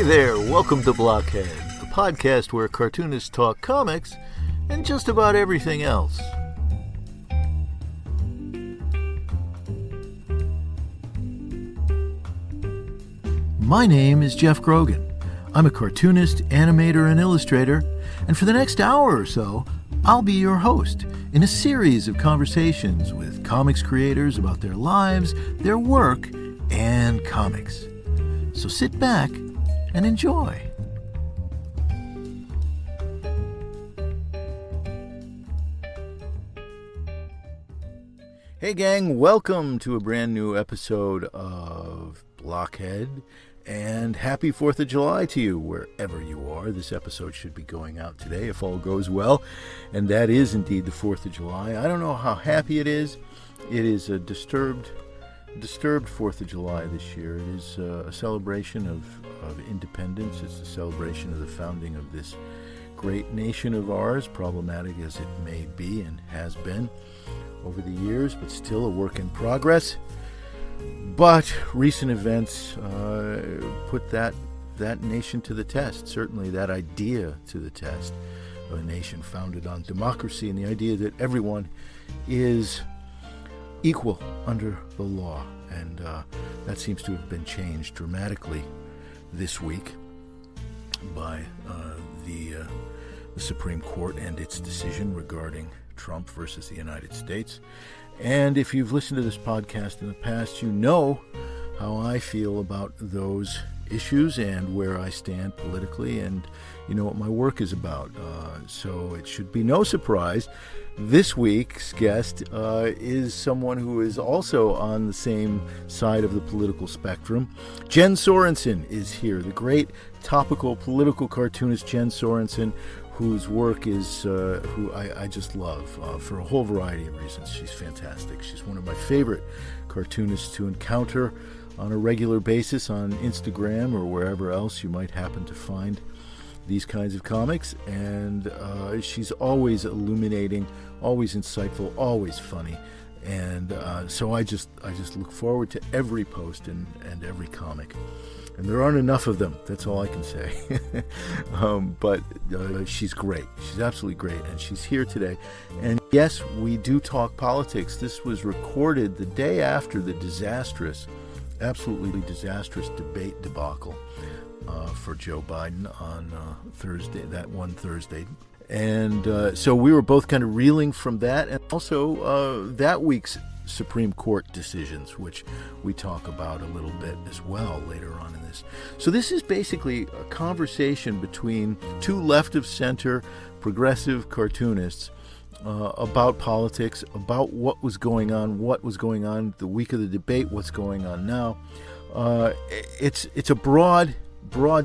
Hey there, welcome to Blockhead, the podcast where cartoonists talk comics and just about everything else. My name is Geoff Grogan. I'm a cartoonist, animator, and illustrator, and for the next hour or so, I'll be your host in a series of conversations with comics creators about their lives, their work, and comics. So sit back and enjoy. Hey gang, welcome to a brand new episode of Blockhead, and happy 4th of July to you wherever you are. This episode should be going out today if all goes well, and that is indeed the 4th of July. I don't know how happy it is. It is a disturbed 4th of July this year. It is a celebration of independence. It's a celebration of the founding of this great nation of ours, problematic as it may be and has been over the years, but still a work in progress. But recent events put that nation to the test, certainly that idea to the test, of a nation founded on democracy and the idea that everyone is equal under the law. And that seems to have been changed dramatically this week by the Supreme Court and its decision regarding Trump versus the United States. And if you've listened to this podcast in the past, you know how I feel about those issues and where I stand politically, and you know what my work is about. So it should be no surprise. This week's guest is someone who is also on the same side of the political spectrum. Jen Sorensen is here, the great topical political cartoonist Jen Sorensen, whose work is, who I just love for a whole variety of reasons. She's fantastic. She's one of my favorite cartoonists to encounter on a regular basis on Instagram or wherever else you might happen to find these kinds of comics. And she's always illuminating, always insightful, always funny. And so I just look forward to every post and every comic. And there aren't enough of them. That's all I can say. But she's great. She's absolutely great. And she's here today. And yes, we do talk politics. This was recorded the day after the absolutely disastrous debate debacle for Joe Biden on Thursday, that one Thursday. And so we were both kind of reeling from that. And also that week's Supreme Court decisions, which we talk about a little bit as well later on in this. So this is basically a conversation between two left-of-center progressive cartoonists about politics, about what was going on the week of the debate, what's going on now. It's a broad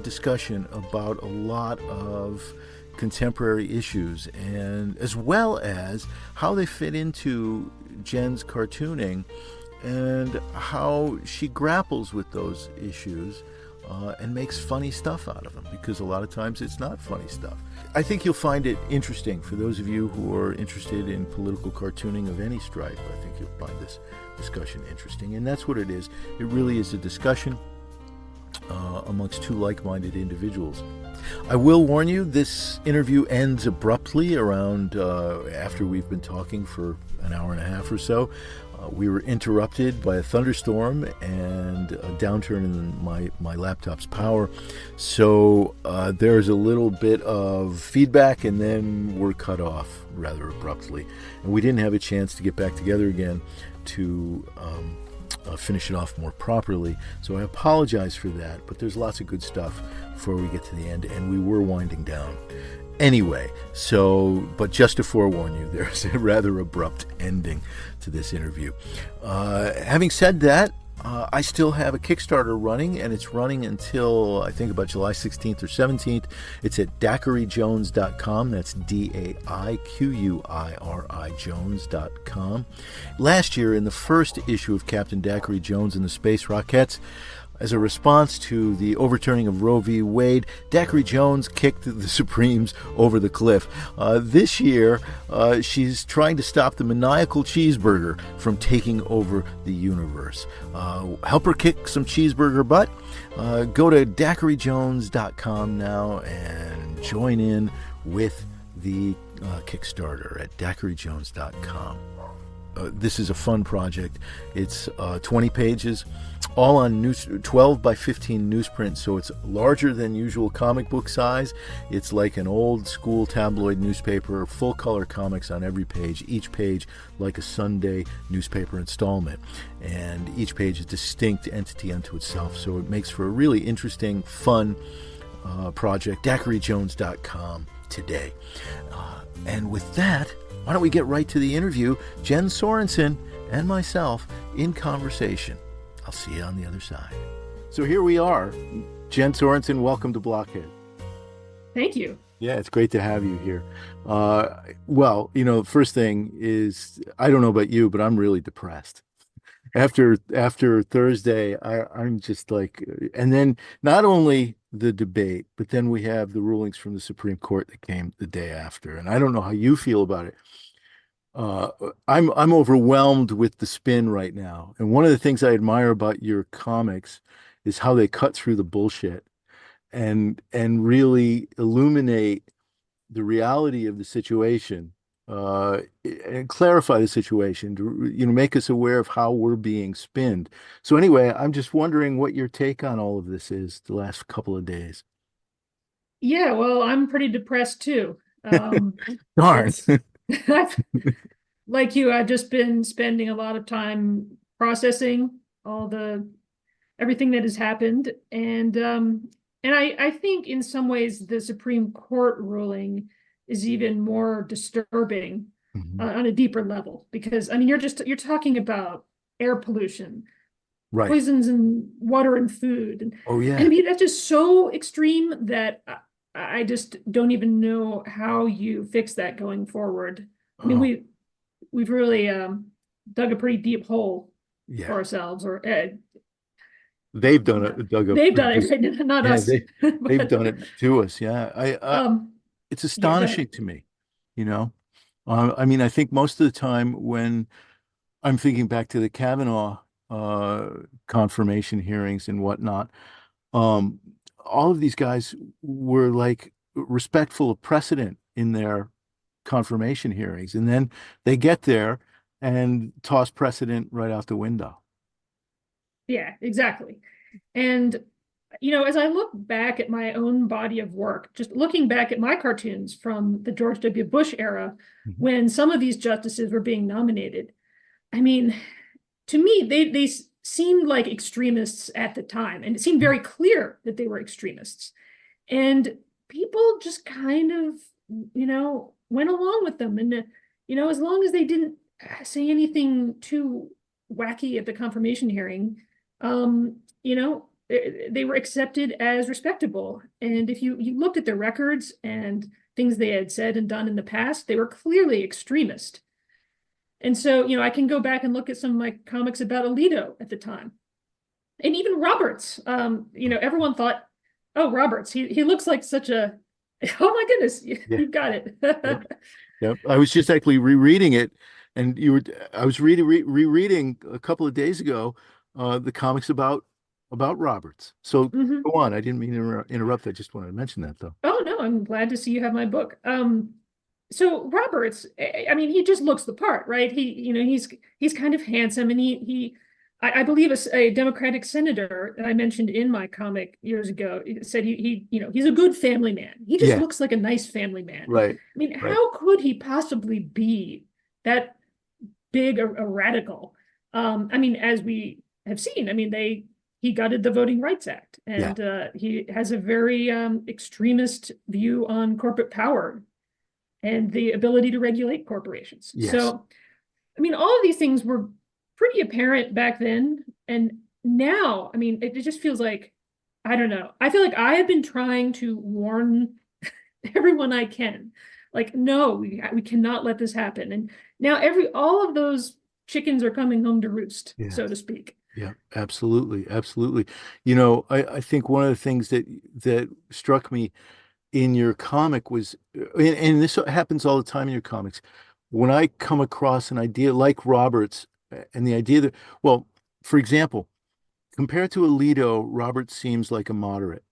discussion about a lot of contemporary issues, and as well as how they fit into Jen's cartooning and how she grapples with those issues and makes funny stuff out of them, because a lot of times it's not funny stuff. I think you'll find it interesting for those of you who are interested in political cartooning of any stripe. I think you'll find this discussion interesting, and that's what it is. It really is a discussion amongst two like-minded individuals. I will warn you, this interview ends abruptly around after we've been talking for an hour and a half or so. We were interrupted by a thunderstorm and a downturn in my laptop's power. So there's a little bit of feedback, and then we're cut off rather abruptly. And we didn't have a chance to get back together again to finish it off more properly. So I apologize for that, but there's lots of good stuff before we get to the end, and we were winding down. Anyway, but just to forewarn you, there's a rather abrupt ending to this interview. Having said that, I still have a Kickstarter running, and it's running until I think about July 16th or 17th. It's at daiquirijones.com. That's DAIQUIRI Jones.com. Last year, in the first issue of Captain Daiquiri Jones and the Space Rockettes, As a response to the overturning of Roe v. Wade, Daiquiri Jones kicked the Supremes over the cliff. This year, she's trying to stop the maniacal cheeseburger from taking over the universe. Help her kick some cheeseburger butt? Go to daiquirijones.com now and join in with the Kickstarter at daiquirijones.com. This is a fun project. It's 20 pages, all on 12 by 15 newsprint, so it's larger than usual comic book size. It's like an old school tabloid newspaper, full color comics on every page, each page like a Sunday newspaper installment. And each page is a distinct entity unto itself, so it makes for a really interesting, fun project. daiquirijones.com today. And with that, why don't we get right to the interview? Jen Sorensen and myself in conversation. I'll see you on the other side. So here we are. Jen Sorensen, welcome to Blockhead. Thank you. Yeah, it's great to have you here. Well, first thing is, I don't know about you, but I'm really depressed. After Thursday, I'm just like, and then not only the debate, but then we have the rulings from the Supreme Court that came the day after. And I don't know how you feel about it. I'm overwhelmed with the spin right now. And one of the things I admire about your comics is how they cut through the bullshit and really illuminate the reality of the situation, and clarify the situation to, make us aware of how we're being spinned. So anyway, I'm just wondering what your take on all of this is the last couple of days. Yeah, well, I'm pretty depressed too. Darn. I've, like you, I've just been spending a lot of time processing everything that has happened. And I think in some ways the Supreme Court ruling is even more disturbing on a deeper level, because I mean you're talking about air pollution, Right. poisons in water and food. And Oh yeah. I mean that's just so extreme that I just don't even know how you fix that going forward. I mean we've really dug a pretty deep hole for ourselves, or they've done it. they've done it, right? Not us. They've done it to us. Yeah, it's astonishing to me. I mean, I think most of the time when I'm thinking back to the Kavanaugh confirmation hearings and whatnot, all of these guys were like respectful of precedent in their confirmation hearings, and then they get there and toss precedent right out the window. Yeah, exactly. And, as I look back at my own body of work, just looking back at my cartoons from the George W. Bush era, when some of these justices were being nominated, I mean, to me, they seemed like extremists at the time, and it seemed very clear that they were extremists. And people just kind of, went along with them. And, as long as they didn't say anything too wacky at the confirmation hearing, they were accepted as respectable. And if you looked at their records and things they had said and done in the past, they were clearly extremist. And so, I can go back and look at some of my comics about Alito at the time. And even Roberts, everyone thought, oh, Roberts, he looks like such a, oh my goodness, you've got it. Yep. I was just actually rereading it, and I was rereading a couple of days ago the comics about Roberts. So go on. I didn't mean to interrupt. I just wanted to mention that, though. Oh no, I'm glad to see you have my book. So Roberts, I mean, he just looks the part, right? He's kind of handsome, and I believe a Democratic senator that I mentioned in my comic years ago said he's a good family man. He just looks like a nice family man. Right. I mean, how could he possibly be that big a radical? I mean, as we have seen, I mean, he gutted the Voting Rights Act, and he has a very extremist view on corporate power and the ability to regulate corporations. Yes. So, I mean, all of these things were pretty apparent back then. And now, I mean, it just feels like, I don't know. I feel like I have been trying to warn everyone I can. Like, no, we cannot let this happen. And now all of those chickens are coming home to roost, so to speak. Yeah, absolutely, absolutely. You know, I think one of the things that struck me in your comic was, and this happens all the time in your comics, when I come across an idea like Roberts, and the idea that, well, for example, compared to Alito, Robert seems like a moderate,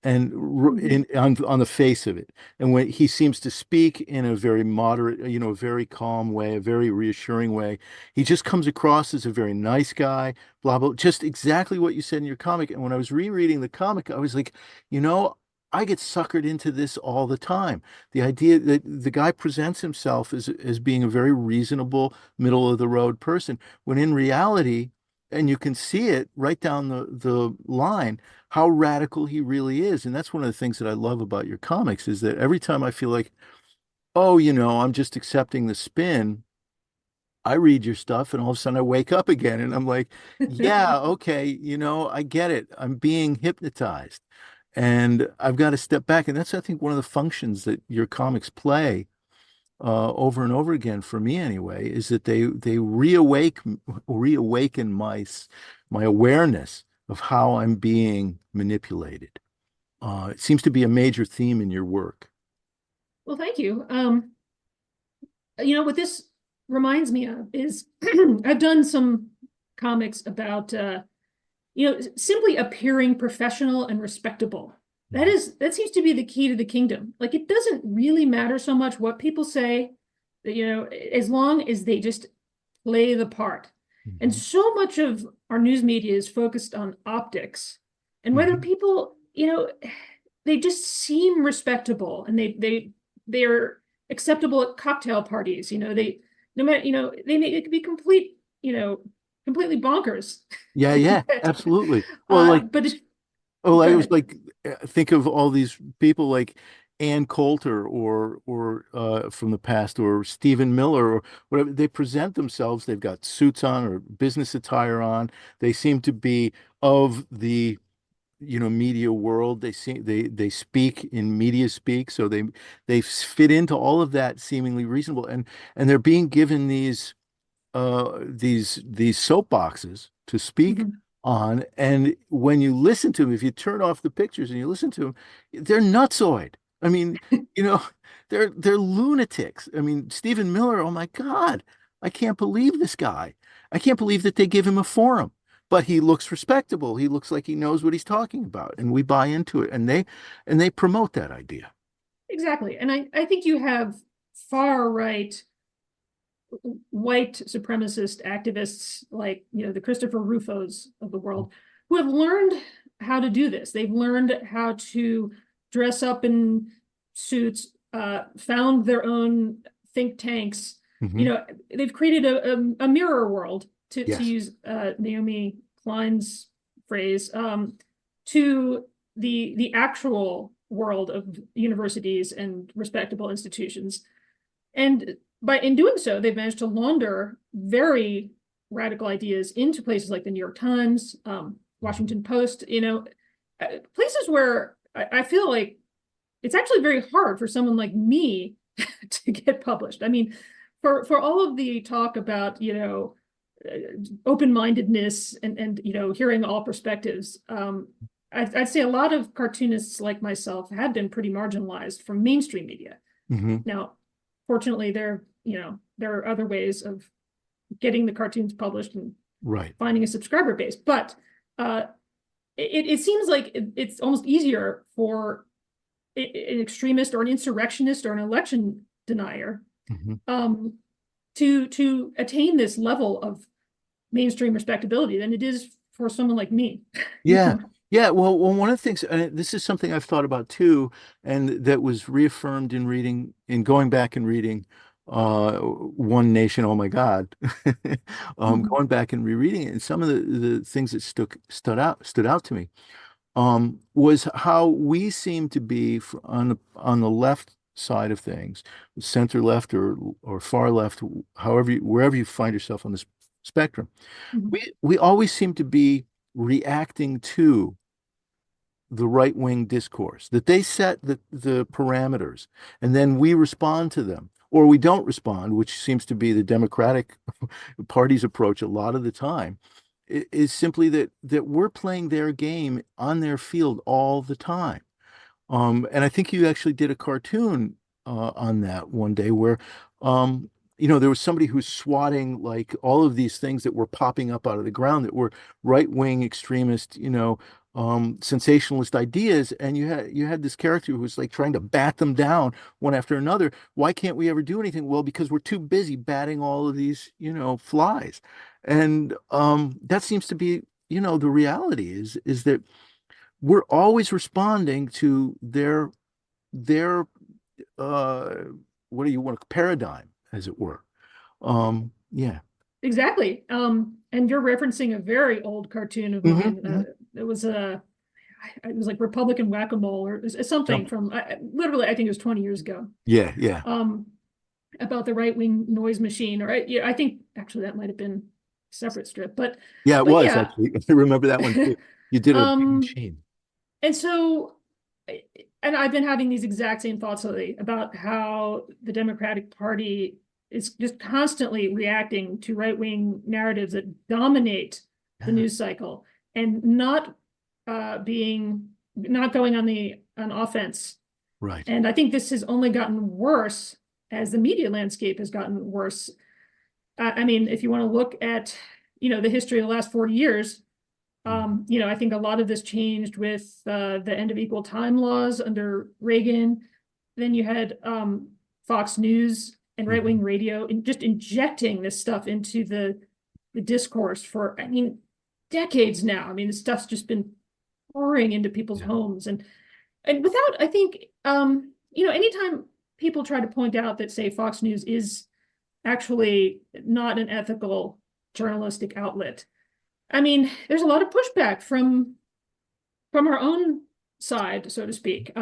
and Mhm. on the face of it, and when he seems to speak in a very moderate, a very calm way, a very reassuring way, he just comes across as a very nice guy. Blah blah, just exactly what you said in your comic. And when I was rereading the comic, I was like, you know. I get suckered into this all the time. The idea that the guy presents himself as being a very reasonable, middle of the road person, when in reality, and you can see it right down the line, how radical he really is. And that's one of the things that I love about your comics is that every time I feel like, oh, I'm just accepting the spin, I read your stuff and all of a sudden I wake up again and I'm like, yeah, okay, I get it. I'm being hypnotized and I've got to step back. And that's, I think, one of the functions that your comics play over and over again for me anyway, is that they reawaken my awareness of how I'm being manipulated. It seems to be a major theme in your work. Well, thank you. What this reminds me of is I've done some comics about simply appearing professional and respectable. Mhm. That seems to be the key to the kingdom. Like it doesn't really matter so much what people say, as long as they just play the part. And Mhm. so much of our news media is focused on optics and whether Mhm. people, they just seem respectable and they're acceptable at cocktail parties. They no matter, it could be completely bonkers. Yeah, yeah, But absolutely. Well, like, but if oh, go I was ahead. like, think of all these people like Ann Coulter or from the past, or Stephen Miller or whatever. They present themselves. They've got suits on or business attire on. They seem to be of the media world. They speak in media speak, so they fit into all of that seemingly reasonable, and they're being given these soapboxes to speak Mhm. on. And when you listen to them, if you turn off the pictures and you listen to them, they're nutsoid. I mean, you know, they're lunatics. I mean, Stephen Miller, oh my God, I can't believe this guy. I can't believe that they give him a forum. But he looks respectable. He looks like he knows what he's talking about, and we buy into it. And they promote that idea. Exactly. And I think you have far right white supremacist activists like the Christopher Rufos of the world who have learned how to do this. They've learned how to dress up in suits, found their own think tanks. Hmm. They've created a mirror world, to Yes. use Naomi Klein's phrase, to the actual world of universities and respectable institutions. And in doing so, they've managed to launder very radical ideas into places like the New York Times, Mhm. Washington Post, places where I feel like it's actually very hard for someone like me to get published. I mean, for all of the talk about, uh, open-mindedness and hearing all perspectives, I'd say a lot of cartoonists like myself have been pretty marginalized from mainstream media. Hmm. Now, fortunately, there are other ways of getting the cartoons published and Right. finding a subscriber base. But uh, it seems like it's almost easier for an extremist or an insurrectionist or an election denier Hmm. um, to attain this level of mainstream respectability than it is for someone like me. you Yeah. know? Yeah. Well, one of the things, and this is something I've thought about too, and that was reaffirmed in going back and reading One Nation, oh my God. Mhm. Going back and rereading it, and some of the things that stood out to me was how we seem to be on the left side of things, center left or far left, wherever you find yourself on this spectrum. Mhm. We always seem to be reacting to the right wing discourse, that they set the parameters and then we respond to them, or we don't respond, which seems to be the Democratic Party's approach a lot of the time. is simply that we're playing their game on their field all the time. And I think you actually did a cartoon on that one day where, there was somebody who's swatting like all of these things that were popping up out of the ground that were right-wing extremist, sensationalist ideas, and you had this character who was like trying to bat them down one after another. Why can't we ever do anything? Well, because we're too busy batting all of these, flies, and that seems to be, the reality is that we're always responding to their uh what do you want, paradigm, as it were. Yeah. Exactly. And you're referencing a very old cartoon of Hmm. mine. Hmm. It was like Republican Whack-A-Mole or something Something. from literally, I think it was 20 years ago. Yeah, yeah. Um, about the right-wing noise machine, or yeah, I think actually that might have been a separate strip, Yeah, it but was yeah. actually. I remember that one too. You did a big Um, machine. and so, and I've been having these exact same thoughts lately about how the Democratic Party is just constantly reacting to right-wing narratives that dominate the Yeah, news cycle and not going on offense. right. And I think this has only gotten worse as the media landscape has gotten worse. I mean, if you want to look at, the history of the last 40 years, Mhm. I think a lot of this changed with the end of equal time laws under Reagan. Then you had Fox News and right-wing Mhm. radio and just injecting this stuff into the discourse for, I mean, decades now. I mean, this stuff's just been pouring into people's Yeah. homes and without, I think, anytime people try to point out that, say, Fox News is actually not an ethical journalistic outlet. I mean, there's a lot of pushback from our own side, so to speak.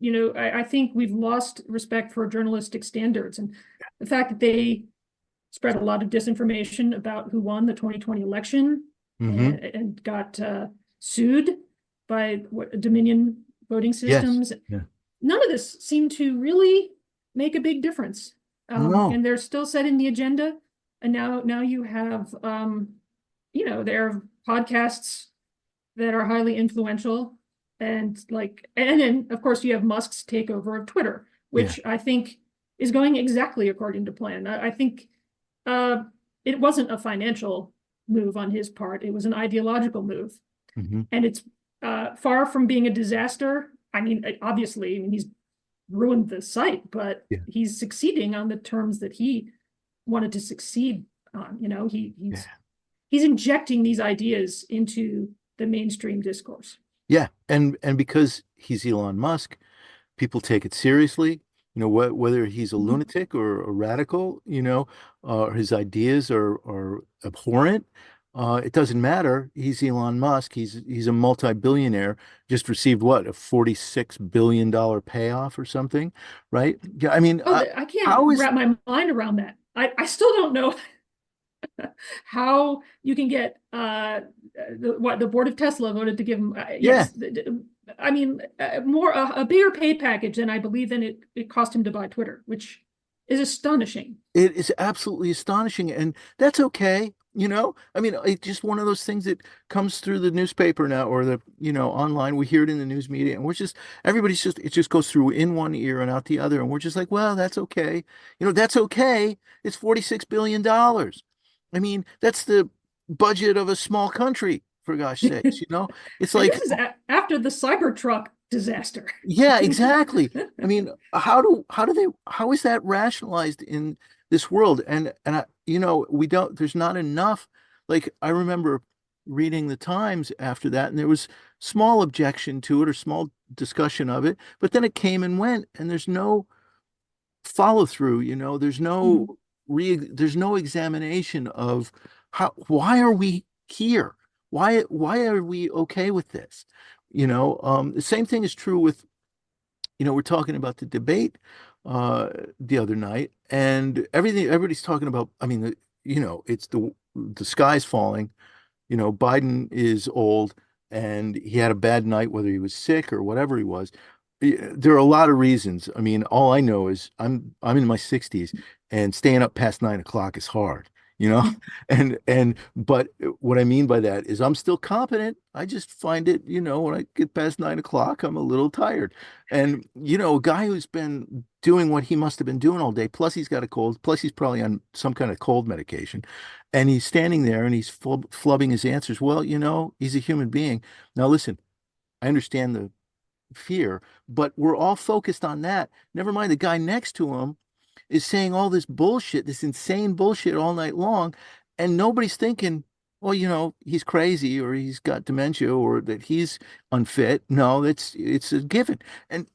I think we've lost respect for journalistic standards and the fact that they spread a lot of disinformation about who won the 2020 election Hmm. and got sued by Dominion voting Yes. systems. Yeah. None of this seemed to really make a big difference. No. And they're still setting the agenda. And now you have, there are podcasts that are highly influential. And then, of course, you have Musk's takeover of Twitter, Yeah. which I think is going exactly according to plan. I think uh, it wasn't a financial move on his part, it was an ideological move. Hmm. And it's far from being a disaster. I mean, obviously, I mean, he's ruined the site, but Yeah. he's succeeding on the terms that he wanted to succeed on. Yeah. He's injecting these ideas into the mainstream discourse. Yeah. And because he's Elon Musk, people take it seriously. Whether he's a Mhm. lunatic or a radical, his ideas are abhorrent. It doesn't matter. He's Elon Musk. He's a multi-billionaire. Just received what, a $46 billion payoff or something, right? Yeah, I mean, Oh, I can't how is wrap my mind around that. I still don't know how you can get the board of Tesla voted to give him yeah. yes, I mean, a bigger pay package than I believe than it cost him to buy Twitter, which is astonishing. It is absolutely astonishing, and that's okay. I mean, it's just one of those things that comes through the newspaper now or the, online. We hear it in the news media, and it just goes through in one ear and out the other, and we're just like, well, that's okay. That's okay. It's $46 billion. I mean, that's the budget of a small country, for gosh sakes, It's And like, this is after the Cybertruck disaster. yeah, exactly. I mean, how is that rationalized in this world? And we don't, there's not enough. Like, I remember reading the Times after that, and there was small objection to it or small discussion of it, but then it came and went, and there's no follow through, Mhm. there's no examination of why are we here? Why are we okay with this? The same thing is true with, we're talking about the debate uh the other night, and everybody's talking about, I mean, it's the sky's falling. Biden is old and he had a bad night, whether he was sick or whatever he was. There are a lot of reasons. I mean, all I know is I'm in my 60s, and staying up past 9 o'clock is hard. you know? But what I mean by that is I'm still competent. I just find it, when I get past 9 o'clock, I'm a little tired. And, a guy who's been doing what he must have been doing all day, plus he's got a cold, plus he's probably on some kind of cold medication, and he's standing there and he's flubbing his answers. Well, he's a human being. Now, listen, I understand the fear, but we're all focused on that. Never mind the guy next to him is saying all this bullshit, this insane bullshit all night long, and nobody's thinking, well, he's crazy or he's got dementia or that he's unfit. No, it's a given. And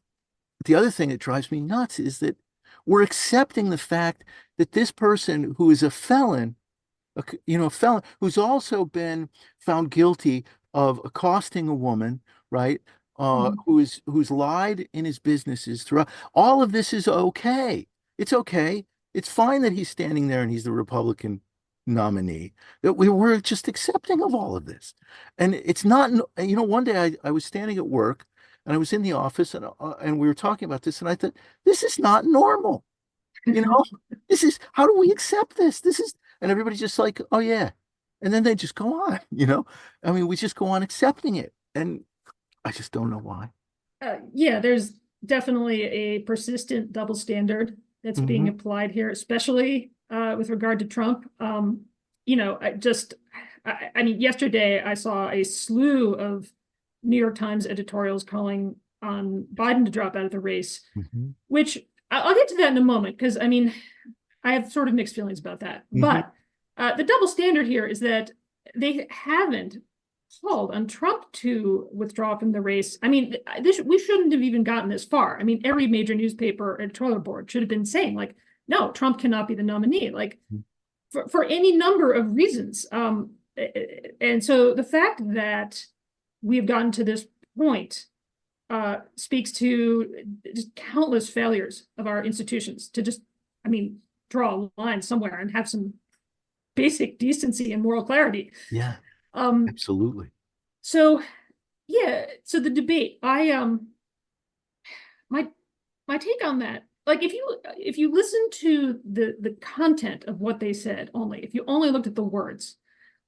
the other thing that drives me nuts is that we're accepting the fact that this person who is a felon, a felon who's also been found guilty of accosting a woman, right? Mhm. Who's lied in his businesses throughout. All of this is okay. It's okay. It's fine that he's standing there and he's the Republican nominee. That we're just accepting of all of this, and it's not. One day I was standing at work and I was in the office and we were talking about this, and I thought this is not normal. You know, this is how do we accept this? And everybody's just like, oh yeah. And then they just go on. I mean, we just go on accepting it. And I just don't know why. Yeah, there's definitely a persistent double standard that's being Hmm. applied here, especially with regard to Trump. I mean, yesterday I saw a slew of New York Times editorials calling on Biden to drop out of the race, Hmm. which I'll get to that in a moment, because I mean, I have sort of mixed feelings about that. Hmm. But the double standard here is that they haven't called on Trump to withdraw from the race. I mean, we shouldn't have even gotten this far. I mean, every major newspaper editorial board should have been saying, like, no, Trump cannot be the nominee, like, for any number of reasons. And so the fact that we've gotten to this point speaks to just countless failures of our institutions to just, I mean, draw a line somewhere and have some basic decency and moral clarity. Yeah, Um, absolutely. so yeah, so the debate, my my take on that, like, if you listen to the content of what they said, only if you only looked at the words,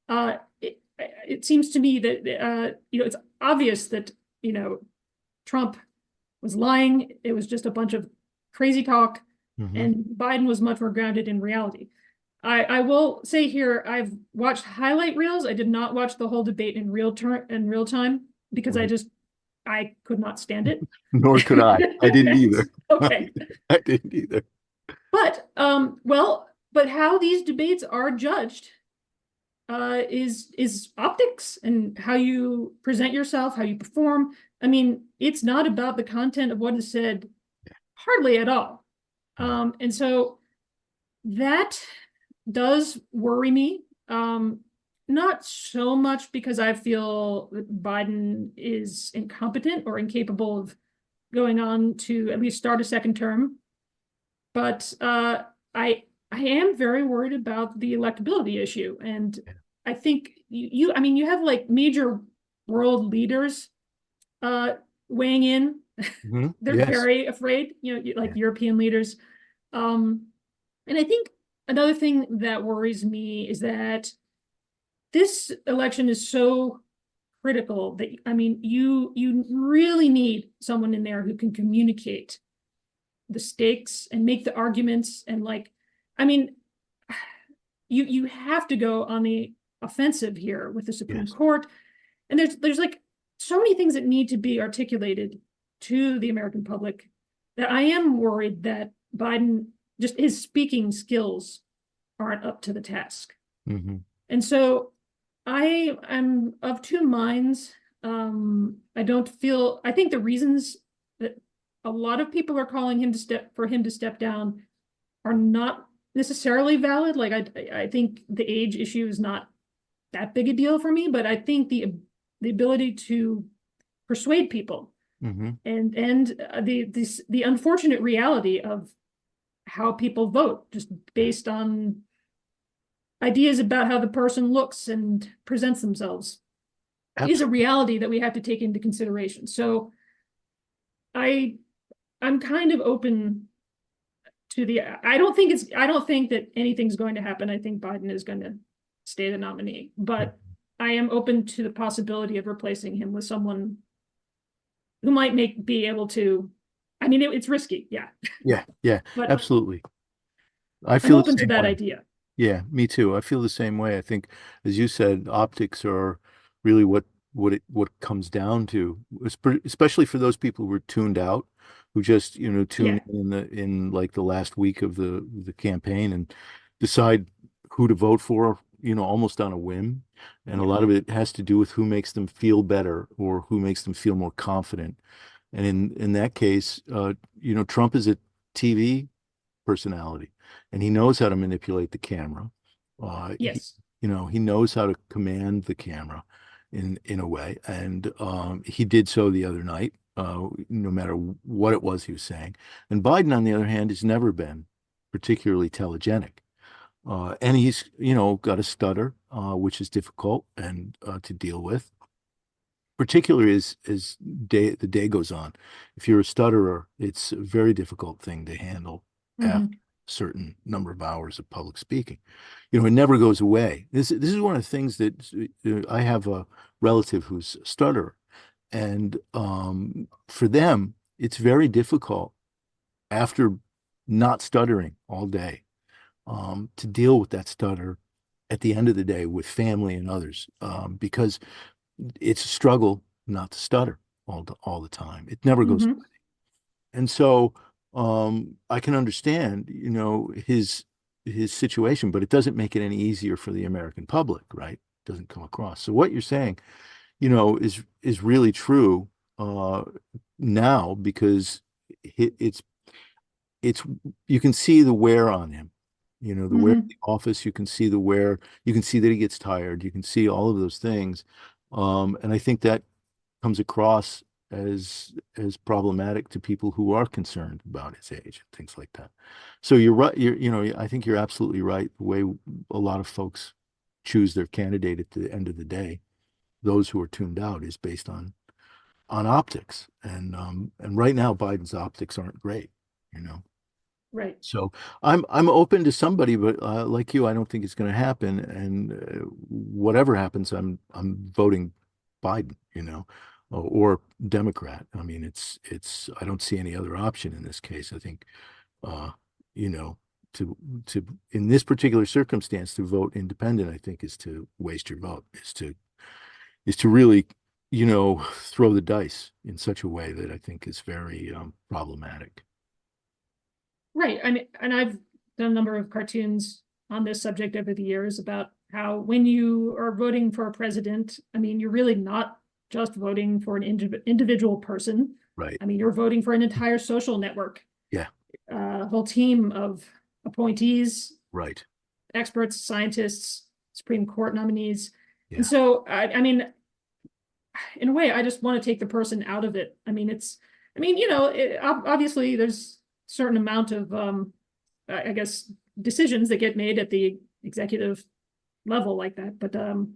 it seems to me that it's obvious that Trump was lying. It was just a bunch of crazy talk, Hmm. and Biden was much more grounded in reality. I will say here, I've watched highlight reels. I did not watch the whole debate in real time because Right. I could not stand it. Nor could I. I didn't either. Okay. I didn't either. But how these debates are judged is optics and how you present yourself, how you perform. I mean, it's not about the content of what is said, hardly at all. No. And so that does worry me. Not so much because I feel that Biden is incompetent or incapable of going on to at least start a second term, but I am very worried about the electability issue. And I think I mean, you have like major world leaders uh, weighing in. Hmm. They're Yes. very afraid, like Yeah. European leaders. Um, and I think another thing that worries me is that this election is so critical that, I mean, you really need someone in there who can communicate the stakes and make the arguments, and, like, I mean, you have to go on the offensive here with the Supreme Yes. Court. And there's like so many things that need to be articulated to the American public that I am worried that Biden, just his speaking skills aren't up to the task. Hmm. And so I am of two minds. I think the reasons that a lot of people are calling for him to step down are not necessarily valid. Like, I think the age issue is not that big a deal for me, but I think the ability to persuade people, Hmm. and the unfortunate reality of how people vote just Yeah. based on ideas about how the person looks and presents themselves is a Absolutely. reality that we have to take into consideration. So I I'm kind of open to the, I don't think that anything's going to happen. I think Biden is going to stay the nominee, but I am open to the possibility of replacing him with someone who might be able to, I mean, it's risky. Yeah. Yeah, yeah, But absolutely. I I'm feel the open to same that way. idea. Yeah, me too. I feel the same way. I think, as you said, optics are really what comes down to, especially for those people who are tuned out, who just, tune Yeah. in like the last week of the campaign and decide who to vote for, almost on a whim. And a Yeah. lot of it has to do with who makes them feel better or who makes them feel more confident. And in that case, Trump is a TV personality, and he knows how to manipulate the camera. He, Yes. he knows how to command the camera in a way, and he did so the other night. No matter what it was he was saying, and Biden, on the other hand, has never been particularly telegenic, and he's got a stutter, which is difficult and to deal with, particularly as the day goes on. If you're a stutterer, it's a very difficult thing to handle after Hmm. a certain number of hours of public speaking. It never goes away. This is one of the things that I have a relative who's a stutterer, and for them, it's very difficult after not stuttering all day to deal with that stutter at the end of the day with family and others, because it's a struggle not to stutter all the time. It never goes. Hmm. And so I can understand, his situation, but it doesn't make it any easier for the American public, right? It doesn't come across. So what you're saying, is really true uh, now, because it's it's you can see the wear on him. The wear of Hmm. the office, you can see the wear, you can see that he gets tired, you can see all of those things. And I think that comes across as problematic to people who are concerned about his age and things like that. So you're right, I think you're absolutely right. The way a lot of folks choose their candidate at the end of the day, those who are tuned out, is based on optics. And right now Biden's optics aren't great, you know. Right. So I'm open to somebody, but like you, I don't think it's going to happen. And whatever happens, I'm voting Biden, or Democrat. I mean, it's I don't see any other option in this case. I think, uh, you know, to in this particular circumstance, to vote independent, I think, is to waste your vote. Is to really, throw the dice in such a way that I think is very problematic. Right. I mean, and I've done a number of cartoons on this subject over the years about how when you are voting for a president, I mean, you're really not just voting for an individual person. Right. I mean, you're voting for an entire social network, Yeah. a whole team of appointees, Right. experts, scientists, Supreme Court nominees. And Yeah. so, I mean, in a way, I just want to take the person out of it. I mean, obviously there's a certain amount of, I guess, decisions that get made at the executive level like that. But the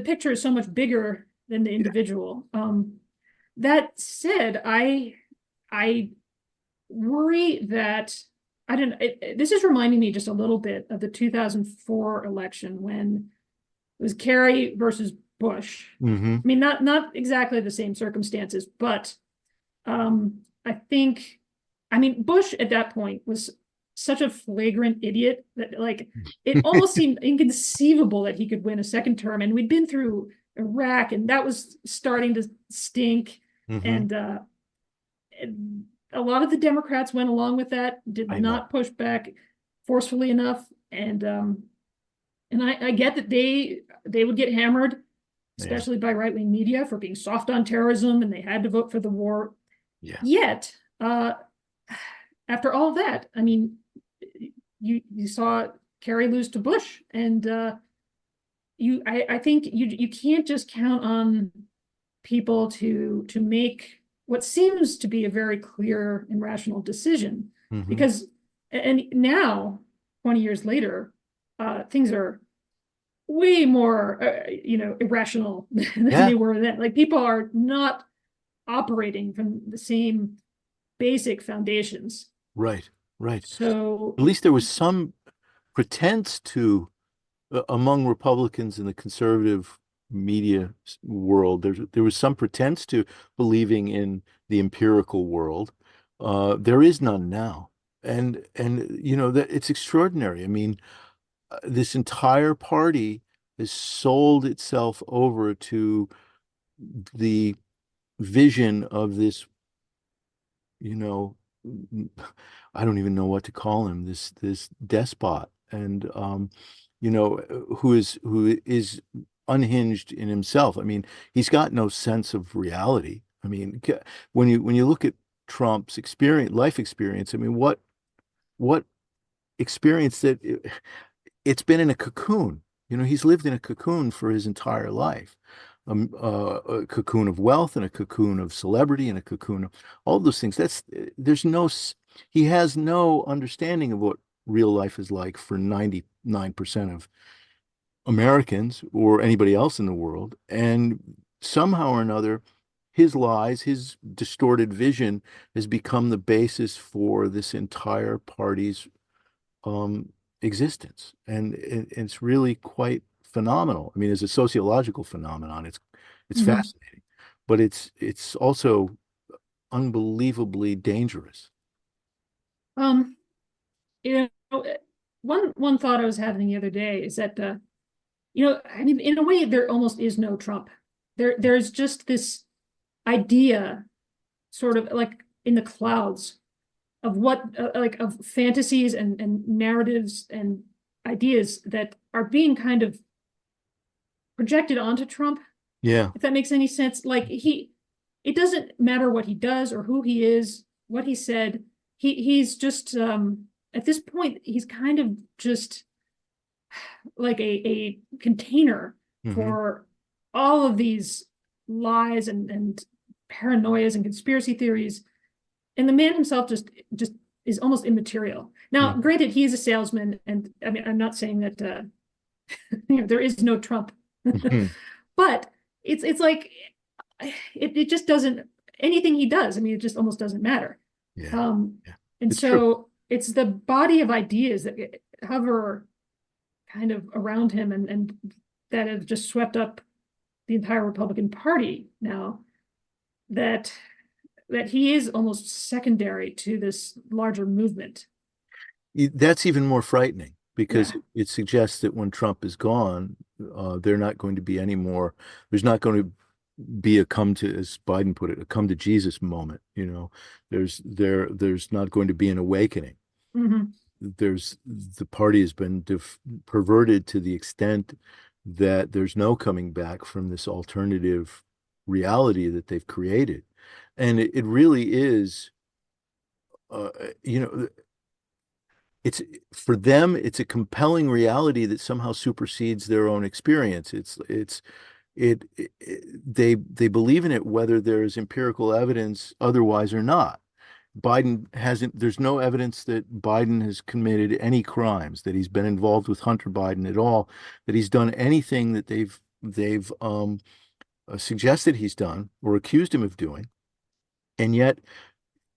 picture is so much bigger than the Yeah. individual. That said, I worry that I don't. This is reminding me just a little bit of the 2004 election when it was Kerry versus Bush. Hmm. I mean, not exactly the same circumstances, but I think, I mean, Bush at that point was such a flagrant idiot that, like, it almost seemed inconceivable that he could win a second term. And we'd been through Iraq, and that was starting to stink. Hmm. And a lot of the Democrats went along with that, did I know. not push back forcefully enough. And I get that they would get hammered, Yeah. especially by right-wing media, for being soft on terrorism, and they had to vote for the war. Yeah. Yet, after all of that, I mean, you saw Kerry lose to Bush, and I think you can't just count on people to make what seems to be a very clear and rational decision, Hmm. because and now 20 years later, things are way more irrational than Yeah. they were then. Like, people are not operating from the same basic foundations. Right, right. So, At least there was some pretense to among Republicans in the conservative media world. There was some pretense to believing in the empirical world. There is none now, and you know that it's extraordinary. I mean, this entire party has sold itself over to the vision of this, you know, I don't even know what to call him, this despot, and you know, who is unhinged in himself. I mean, he's got no sense of reality. I mean, when you look at Trump's experience, life experience, I mean, what experience that it's been in a cocoon. You know, he's lived in a cocoon for his entire life. A cocoon of wealth and a cocoon of celebrity and a cocoon of all those things. There's no, he has no understanding of what real life is like for 99% of Americans or anybody else in the world. And somehow or another, his lies, his distorted vision has become the basis for this entire party's existence. And it's really quite phenomenal. I mean, as a sociological phenomenon, it's mhm. fascinating, but it's also unbelievably dangerous. um, you know, one thought I was having the other day is that I mean, in a way, there almost is no Trump. There's just this idea, sort of like in the clouds, of what like of fantasies and narratives and ideas that are being kind of projected onto Trump, Yeah. if that makes any sense. Like it doesn't matter what he does or who he is, what he said. He's just at this point, he's kind of just like a container Hmm. for all of these lies and paranoias and conspiracy theories. And the man himself just is almost immaterial. Now, Hmm. granted, he is a salesman, and I mean, I'm not saying that there is no Trump, Hmm. but it's like it just doesn't, anything he does. I mean, it just almost doesn't matter. Yeah. Um, Yeah. and It's true. so it's the body of ideas that hover kind of around him and that have just swept up the entire Republican Party now, that he is almost secondary to this larger movement. That's even more frightening because Yeah. it suggests that when Trump is gone, they're not going to be any more. There's not going to be a come to, as Biden put it, a come to Jesus moment. You know, there's not going to be an awakening. Hmm. The party has been perverted to the extent that there's no coming back from this alternative reality that they've created, and it really is. Uh, you know, it's for them, it's a compelling reality that somehow supersedes their own experience. They believe in it whether there's empirical evidence otherwise or not. Biden hasn't, there's no evidence that Biden has committed any crimes, that he's been involved with Hunter Biden at all, that he's done anything that they've suggested he's done or accused him of doing. And yet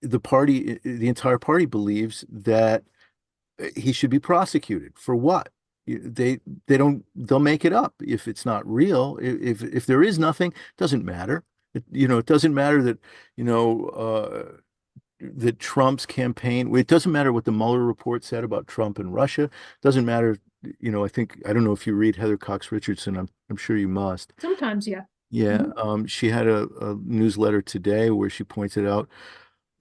the entire party believes that he should be prosecuted for what? They don't, they'll make it up if it's not real. If there is nothing, it doesn't matter. It doesn't matter that, you know, that Trump's campaign, it doesn't matter what the Mueller report said about Trump and Russia. It doesn't matter, I don't know if you read Heather Cox Richardson. I'm sure you must. Sometimes, yeah. Yeah, Hmm. she had a newsletter today where she pointed out,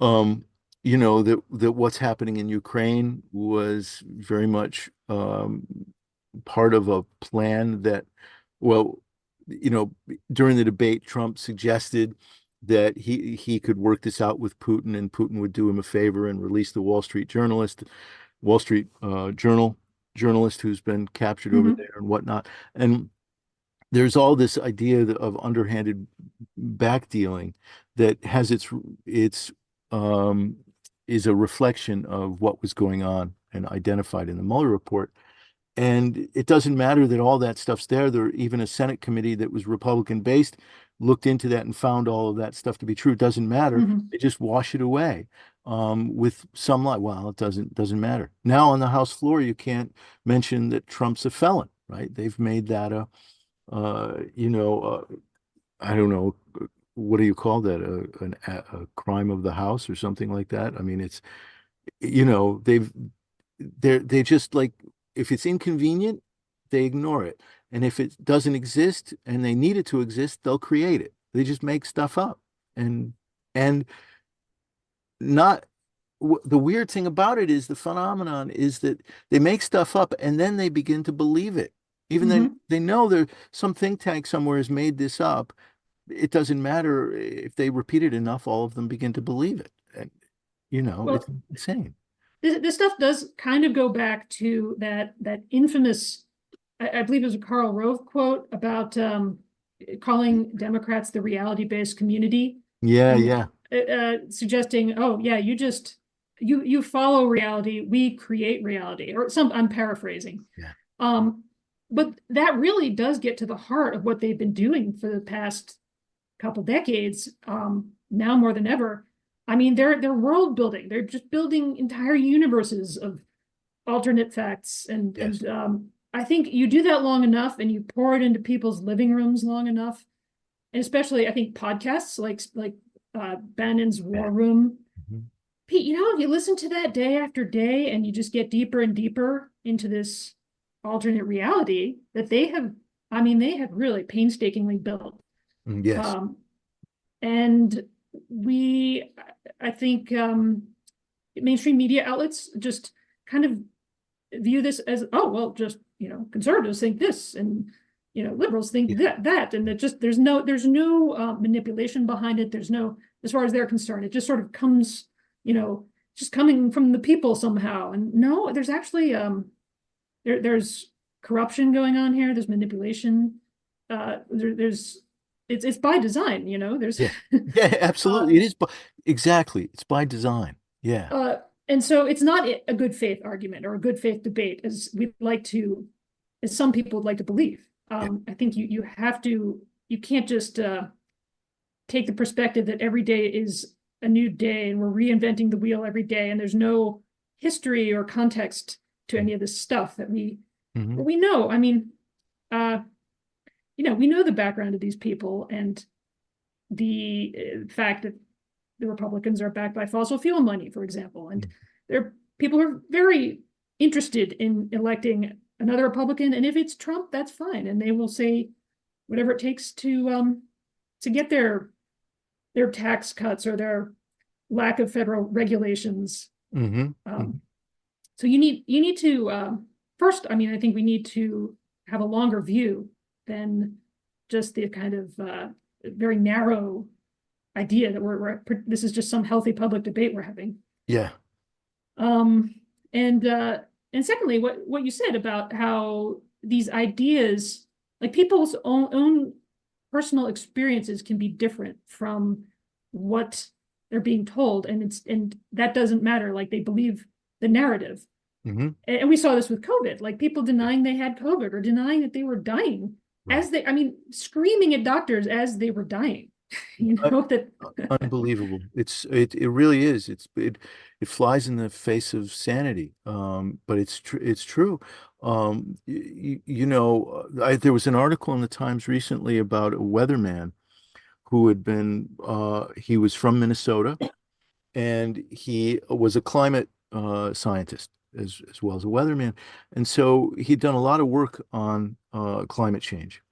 um, that what's happening in Ukraine was very much part of a plan that, well, during the debate, Trump suggested that he could work this out with Putin, and Putin would do him a favor and release the Wall Street Journal journalist who's been captured over Hmm. there and whatnot. And there's all this idea of underhanded back dealing that has its is a reflection of what was going on and identified in the Mueller report. And it doesn't matter that all that stuff's there. There even a Senate committee that was Republican based looked into that and found all of that stuff to be true. It doesn't matter. Mhm. They just wash it away with some lie. Well, it doesn't matter. Now on the House floor, you can't mention that Trump's a felon, right? They've made that a you know I don't know, what do you call that? A crime of the House or something like that. I mean, it's they just like, if it's inconvenient, they ignore it. And if it doesn't exist and they need it to exist, they'll create it. They just make stuff up. And and not the weird thing about it is the phenomenon is that they make stuff up and then they begin to believe it. Even then Mhm. they know there some think tank somewhere has made this up. It doesn't matter if they repeat it enough, all of them begin to believe it. And it's Well, insane. this stuff does kind of go back to that infamous, I believe it was a Karl Rove quote about calling Democrats the reality-based community, Yeah, and yeah. suggesting, oh yeah, you follow reality, we create reality, or some. I'm paraphrasing. Yeah. Um, but that really does get to the heart of what they've been doing for the past couple decades, now more than ever. I mean, they're world building. They're just building entire universes of alternate facts, Yes. and I think you do that long enough, and you pour it into people's living rooms long enough, and especially I think podcasts like Bannon's Yeah. War Room. Mhm. Pete, if you listen to that day after day, and you just get deeper and deeper into this alternate reality that they have, I mean, they have really painstakingly built. Yes. Um, and we, I think, mainstream media outlets just kind of view this as, oh well, just conservatives think this, and liberals think Yeah. that, and it just there's no manipulation behind it. There's no, as far as they're concerned, it just sort of comes, just coming from the people somehow. And no, there's actually there's corruption going on here. There's manipulation. There's it's by design. There's Yeah. Yeah, uh, absolutely. It is exactly. It's by design. Yeah. uh, and so it's not a good faith argument or a good faith debate, as we like to, as some people would like to believe. Yeah. I think you have to, you can't just take the perspective that every day is a new day and we're reinventing the wheel every day, and there's no history or context to any of this stuff that Mm-hmm. we know. I mean, uh, we know the background of these people, and the fact that the Republicans are backed by fossil fuel money, for example, and there people are very interested in electing another Republican, and if it's Trump, that's fine, and they will say whatever it takes to get their tax cuts or their lack of federal regulations. Mm-hmm. Mm-hmm. Um, so you need to first. I mean, I think we need to have a longer view than just the kind of very narrow idea that we're this is just some healthy public debate we're having. Yeah. Um, and and secondly, what you said about how these ideas, like people's own personal experiences, can be different from what they're being told, and that doesn't matter. Like they believe the narrative, Mm-hmm. and we saw this with COVID, like people denying they had COVID or denying that they were dying Right. I mean, screaming at doctors as they were dying. Uh, That Unbelievable. It really is. It flies in the face of sanity. But it's true. There was an article in the Times recently about a weatherman who had been he was from Minnesota, and he was a climate scientist as well as a weatherman. And so he'd done a lot of work on climate change.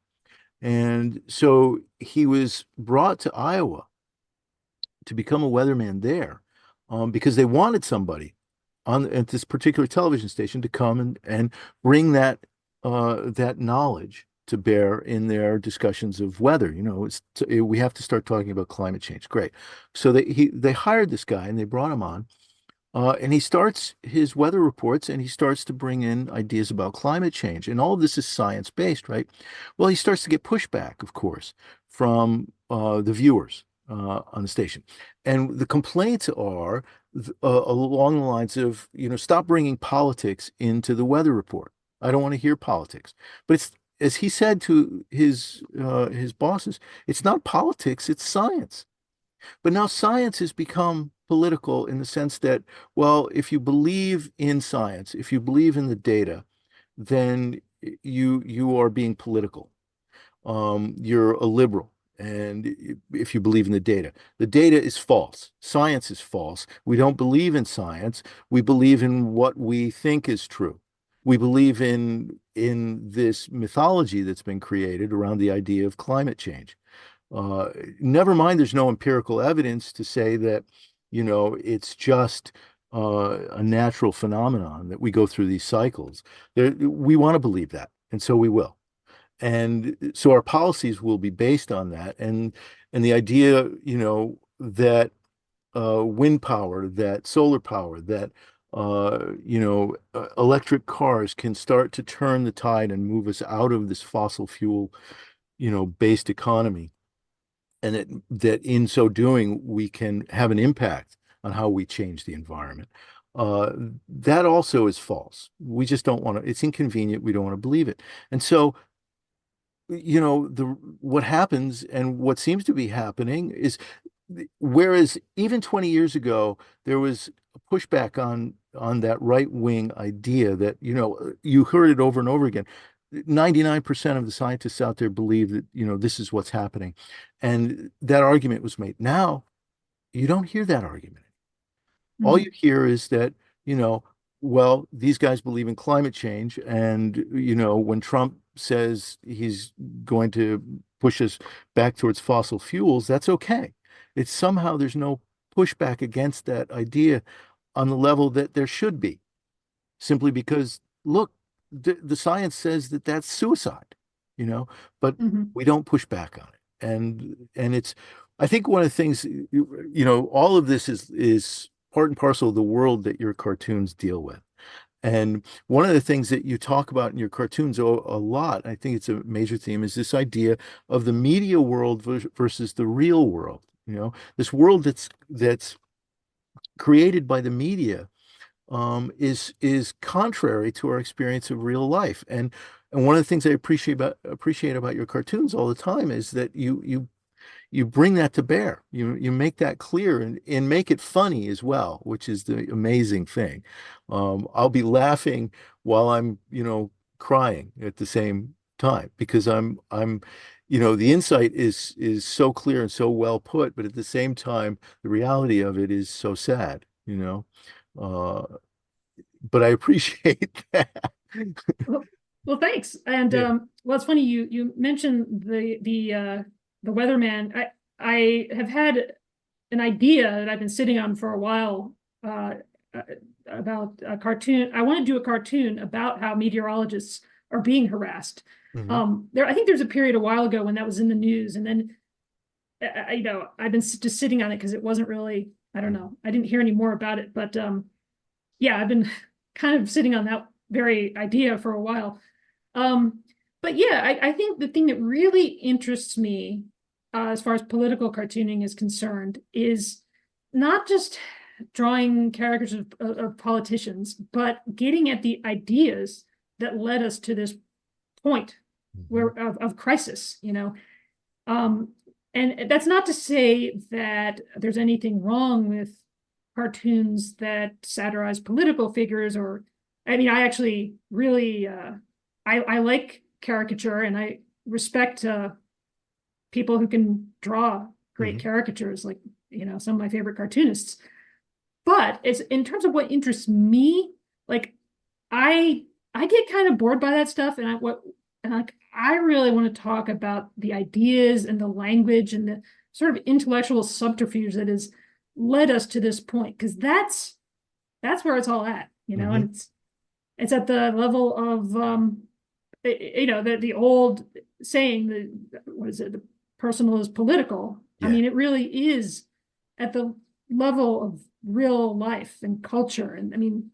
And so he was brought to Iowa to become a weatherman there, because they wanted somebody on at this particular television station to come and bring that knowledge to bear in their discussions of weather. We have to start talking about climate change. Great. So they hired this guy and they brought him on. And he starts his weather reports and he starts to bring in ideas about climate change. And all of this is science-based, right? Well, he starts to get pushback, of course, from the viewers on the station. And the complaints are along the lines of, stop bringing politics into the weather report. I don't want to hear politics. But it's, as he said to his bosses, it's not politics, it's science. But now science has become political in the sense that, well, if you believe in science, if you believe in the data, then you are being political. You're a liberal. And if you believe in the data is false. Science is false. We don't believe in science. We believe in what we think is true. We believe in this mythology that's been created around the idea of climate change. Uh, Never mind, there's no empirical evidence to say that, it's just a natural phenomenon that we go through these cycles. We want to believe that, and so we will. And so our policies will be based on that. And the idea, that wind power, that solar power, that electric cars can start to turn the tide and move us out of this fossil fuel, based economy, and that in so doing we can have an impact on how we change the environment. Uh, that also is false. We just don't want to, it's inconvenient. We don't want to believe it. And so, the what happens and what seems to be happening is, whereas even 20 years ago there was a pushback on that right wing idea that, you heard it over and over again. 99% of the scientists out there believe that, this is what's happening. And that argument was made. Now you don't hear that argument. All you Mhm. hear is that, you know, well, these guys believe in climate change. And, when Trump says he's going to push us back towards fossil fuels, that's okay. It's somehow there's no pushback against that idea on the level that there should be, simply because, look, the science says that that's suicide, but Mhm. we don't push back on it. And it's, I think one of the things, all of this is part and parcel of the world that your cartoons deal with. And one of the things that you talk about in your cartoons a lot, I think it's a major theme, is this idea of the media world versus the real world. This world that's created by the media, is contrary to our experience of real life. And one of the things I appreciate about your cartoons all the time is that you bring that to bear. You make that clear, and make it funny as well, which is the amazing thing. I'll be laughing while I'm, crying at the same time, because the insight is so clear and so well put, but at the same time, the reality of it is so sad. Uh, but I appreciate that. Well, well, thanks. And Yeah. well, it's funny you mentioned the weatherman. I have had an idea that I've been sitting on for a while, uh, uh, about a cartoon. I want to do a cartoon about how meteorologists are being harassed. Hmm. I think there's a period a while ago when that was in the news, and then I've been just sitting on it because it wasn't really. I don't know. I didn't hear any more about it, but yeah, I've been kind of sitting on that very idea for a while. Um, but yeah, I think the thing that really interests me, as far as political cartooning is concerned, is not just drawing caricatures of politicians, but getting at the ideas that led us to this point Hmm. where of crisis, Um, and that's not to say that there's anything wrong with cartoons that satirize political figures, or, I mean, I actually really, I like caricature, and I respect people who can draw great Hmm. caricatures, like, some of my favorite cartoonists. But it's in terms of what interests me, like, I I get kind of bored by that stuff, and I really want to talk about the ideas and the language and the sort of intellectual subterfuge that has led us to this point, because that's where it's all at, Hmm. and it's at the level of the old saying that, what is it, the personal is political. I Yeah, mean, it really is at the level of real life and culture, and I mean,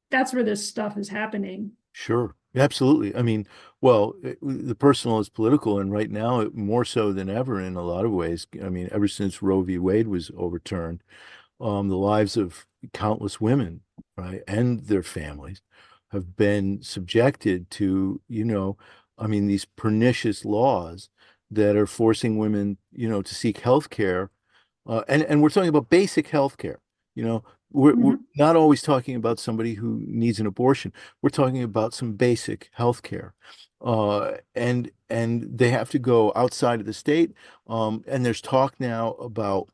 that's where this stuff is happening. sure. Absolutely. I mean, well, the personal is political, and right now, more so than ever in a lot of ways. I mean, ever since Roe v. Wade was overturned, the lives of countless women, right, and their families have been subjected to, I mean, these pernicious laws that are forcing women, to seek health care. And we're talking about basic health care. You know, we're Mhm. not always talking about somebody who needs an abortion. We're talking about some basic health care. And they have to go outside of the state. And there's talk now about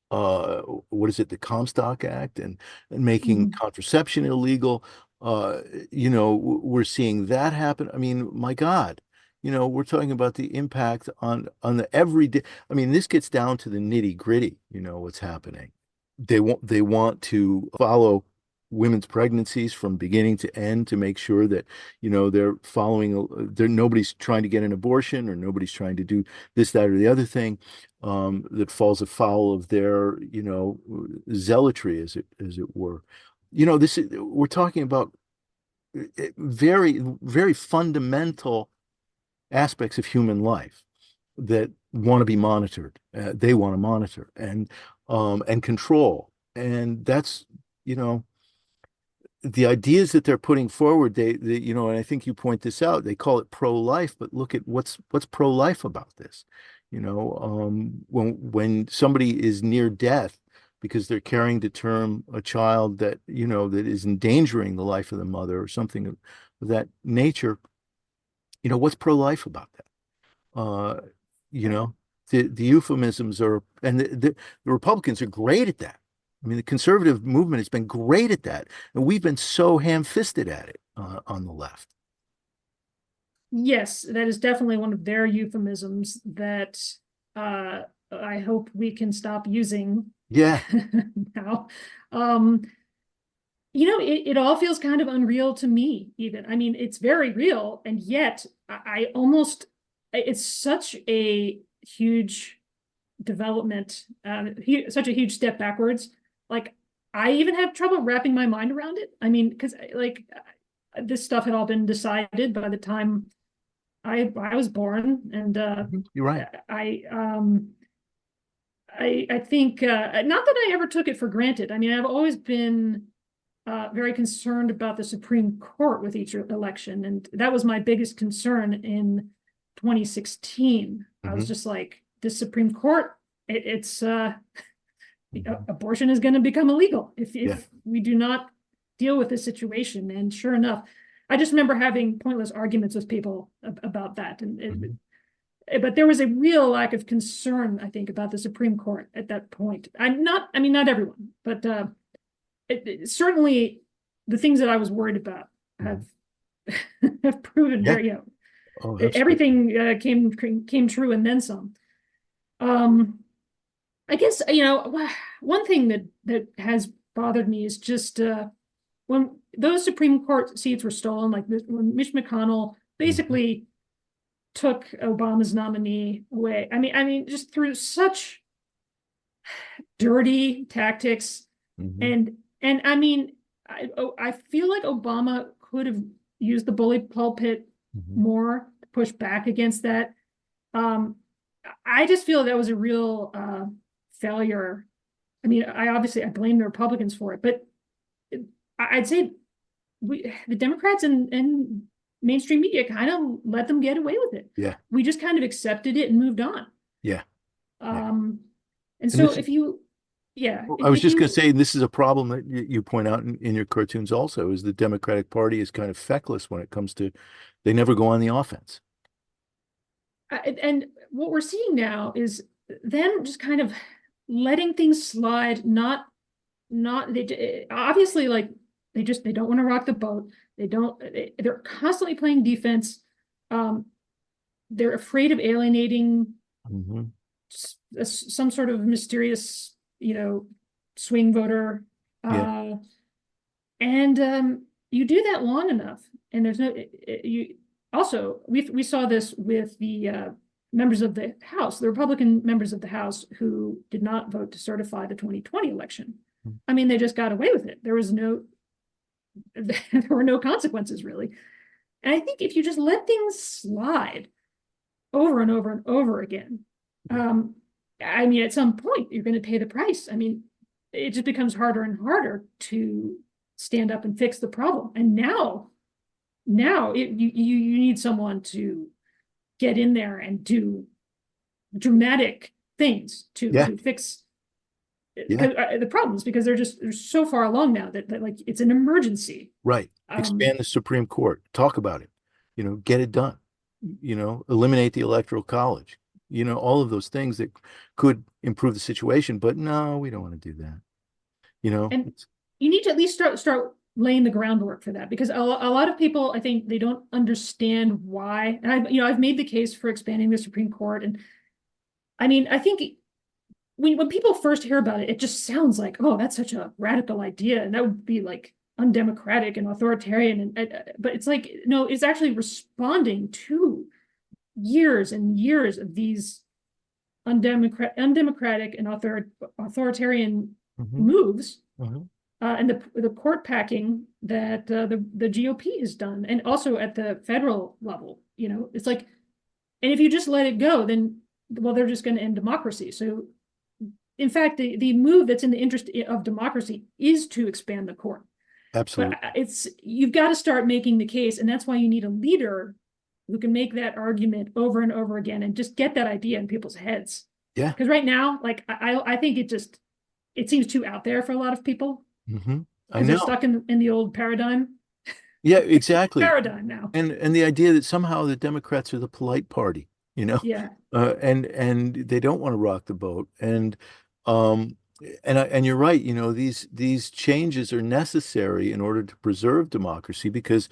what is it, the Comstock Act, and making Mhm. contraception illegal. Uh, we're seeing that happen. I mean, my God, we're talking about the impact on the everyday. I mean, this gets down to the nitty gritty, what's happening. They want to follow women's pregnancies from beginning to end to make sure that, they're following, nobody's trying to get an abortion or nobody's trying to do this, that, or the other thing that falls afoul of their, zealotry, as it were. We're talking about very, very fundamental aspects of human life that want to be monitored. They want to monitor and control. And that's, you know, the ideas that they're putting forward, and I think you point this out, they call it pro-life, but look at what's pro-life about this. When somebody is near death because they're carrying to term a child that is endangering the life of the mother or something of that nature, what's pro-life about that? You know, the euphemisms are, and the Republicans are great at that. I mean, the conservative movement has been great at that, and we've been so ham-fisted at it on the left. Yes, that is definitely one of their euphemisms that I hope we can stop using Yeah. now. It all feels kind of unreal to me, even. I mean, it's very real, and yet I almost, it's such a huge development, such a huge step backwards. Like, I even have trouble wrapping my mind around it. I mean, because like this stuff had all been decided by the time I was born, and You're right. I I think not that I ever took it for granted. I mean, I've always been very concerned about the Supreme Court with each election, and that was my biggest concern in 2016. I was Hmm. just like, this Supreme Court, it's Hmm. abortion is going to become illegal Yeah. if we do not deal with this situation. And sure enough, I just remember having pointless arguments with people about that, Hmm. but there was a real lack of concern, I think, about the Supreme Court at that point. I mean, not everyone, but certainly the things that I was worried about Hmm. have have proven Yeah. very, Oh, absolutely. everything came true and then some. Um, I guess, one thing that has bothered me is just when those Supreme Court seats were stolen, like when Mitch McConnell Hmm. basically took Obama's nominee away. I mean, just through such dirty tactics, Hmm. and I mean, I feel like Obama could have used the bully pulpit Hmm. more to push back against that. Um, I just feel that was a real failure. I mean, I blame the Republicans for it, but I'd say the Democrats and mainstream media kind of let them get away with it. Yeah. We just kind of accepted it and moved on. Yeah. Yeah. Um, and And so this is, yeah, I was if just going to you, say, this is a problem that you point out in your cartoons also, is the Democratic Party is kind of feckless when it comes to, they never go on the offense. and what we're seeing now is them just kind of letting things slide, not they obviously, like, they don't want to rock the boat. They're constantly playing defense. Um, they're afraid of alienating Hmm. some sort of mysterious, swing voter. Yeah. Uh, and you do that long enough, and there's no you. Also, we saw this with the members of the House, the Republican members of the House who did not vote to certify the 2020 election. I mean, they just got away with it. There was no, there were no consequences really. And I think if you just let things slide over and over and over again, Yeah. um, I mean, at some point you're going to pay the price. I mean, it just becomes harder and harder to stand up and fix the problem. And now you need someone to get in there and do dramatic things to fix the problems, because they're so far along now that like it's an emergency. Right. Expand the Supreme Court. Talk about it. Get it done. Eliminate the Electoral College. All of those things that could improve the situation. But no, we don't want to do that. And you need to at least start laying the groundwork for that, because a lot of people, I think, they don't understand why. And I've made the case for expanding the Supreme Court. And I mean, I think when people first hear about it, it just sounds like, oh, that's such a radical idea, and that would be like undemocratic and authoritarian. But it's like, no, it's actually responding to years and years of these undemocratic and authoritarian moves, and the court packing that the GOP has done, and also at the federal level. It's like, and if you just let it go, then, well, they're just going to end democracy. So in fact, the move that's in the interest of democracy is to expand the court. Absolutely. But you've got to start making the case, and that's why you need a leader who can make that argument over and over again and just get that idea in people's heads. Yeah. Because right now, like I think it seems too out there for a lot of people. I know. They're stuck in the old paradigm. Yeah, exactly. Paradigm now. And the idea that somehow the Democrats are the polite party, Yeah. And they don't want to rock the boat. And you're right, these changes are necessary in order to preserve democracy, because,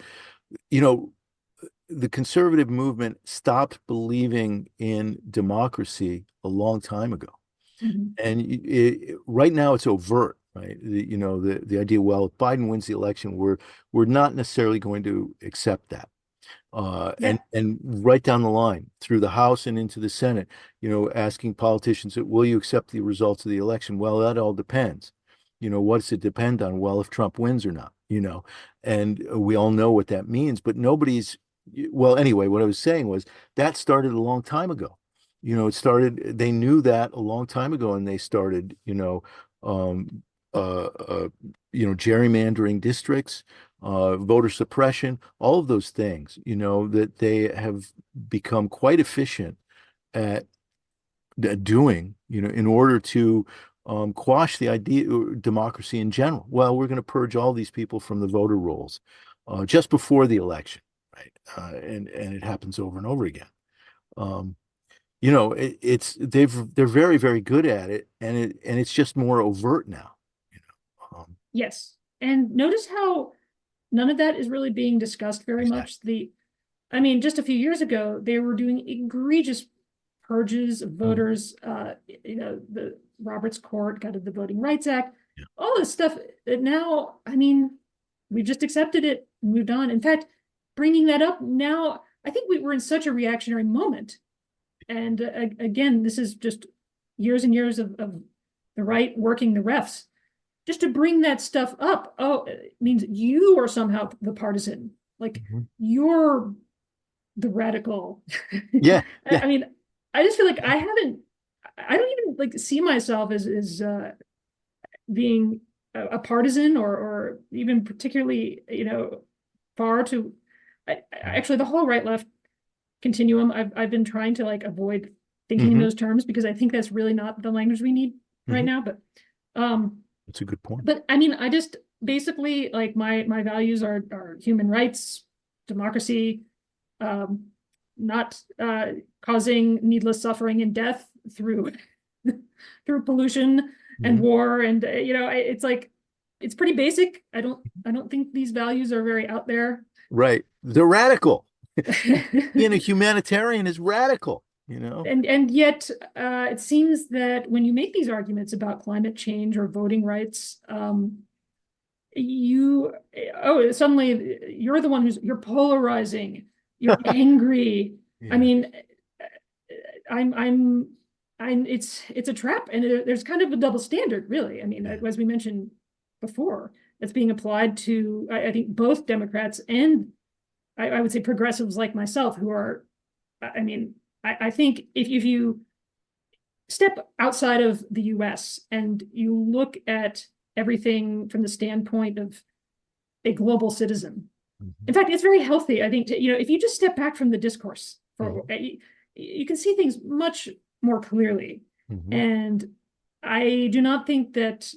the conservative movement stopped believing in democracy a long time ago. And right now it's overt, right? The idea, well, if Biden wins the election, we're not necessarily going to accept that. And right down the line through the House and into the Senate, asking politicians, will you accept the results of the election? Well, that all depends. What does it depend on? Well, if Trump wins or not, and we all know what that means, but well, anyway, what I was saying was that started a long time ago. They knew that a long time ago, and they started, gerrymandering districts, voter suppression, all of those things, that they have become quite efficient at doing, in order to quash the idea democracy in general. Well, we're going to purge all these people from the voter rolls just before the election, right? And it happens over and over again. They're very, very good at it, and it's just more overt now. Yes, and notice how none of that is really being discussed very much. I mean, just a few years ago, they were doing egregious purges of voters. The Roberts Court gutted the Voting Rights Act, all this stuff that now, I mean, we've just accepted it and moved on. In fact, bringing that up now, I think we're in such a reactionary moment. And again, this is just years and years of the right working the refs. Just to bring that stuff up, it means you are somehow the partisan. Like, you're the radical. Yeah. I mean, I just feel like I don't even like see myself as being a partisan or even particularly, far to, actually the whole right left continuum. I've been trying to like avoid thinking in those terms, because I think that's really not the language we need right now. But that's a good point. But I mean, I just basically, like, my values are human rights, democracy, not causing needless suffering and death through pollution and war, and it's like, it's pretty basic. I don't think these values are very out there. Right, they're radical. Being a humanitarian is radical. And yet it seems that when you make these arguments about climate change or voting rights, suddenly you're the one you're polarizing, you're angry. I mean, it's a trap, and there's kind of a double standard, really. I mean, as we mentioned before, it's being applied to, I think, both Democrats and I would say progressives like myself, who are, I mean, I think if you step outside of the US and you look at everything from the standpoint of a global citizen. Mhm. In fact, it's very healthy, I think, if you just step back from the discourse for Mhm. you can see things much more clearly. Mhm. And I do not think that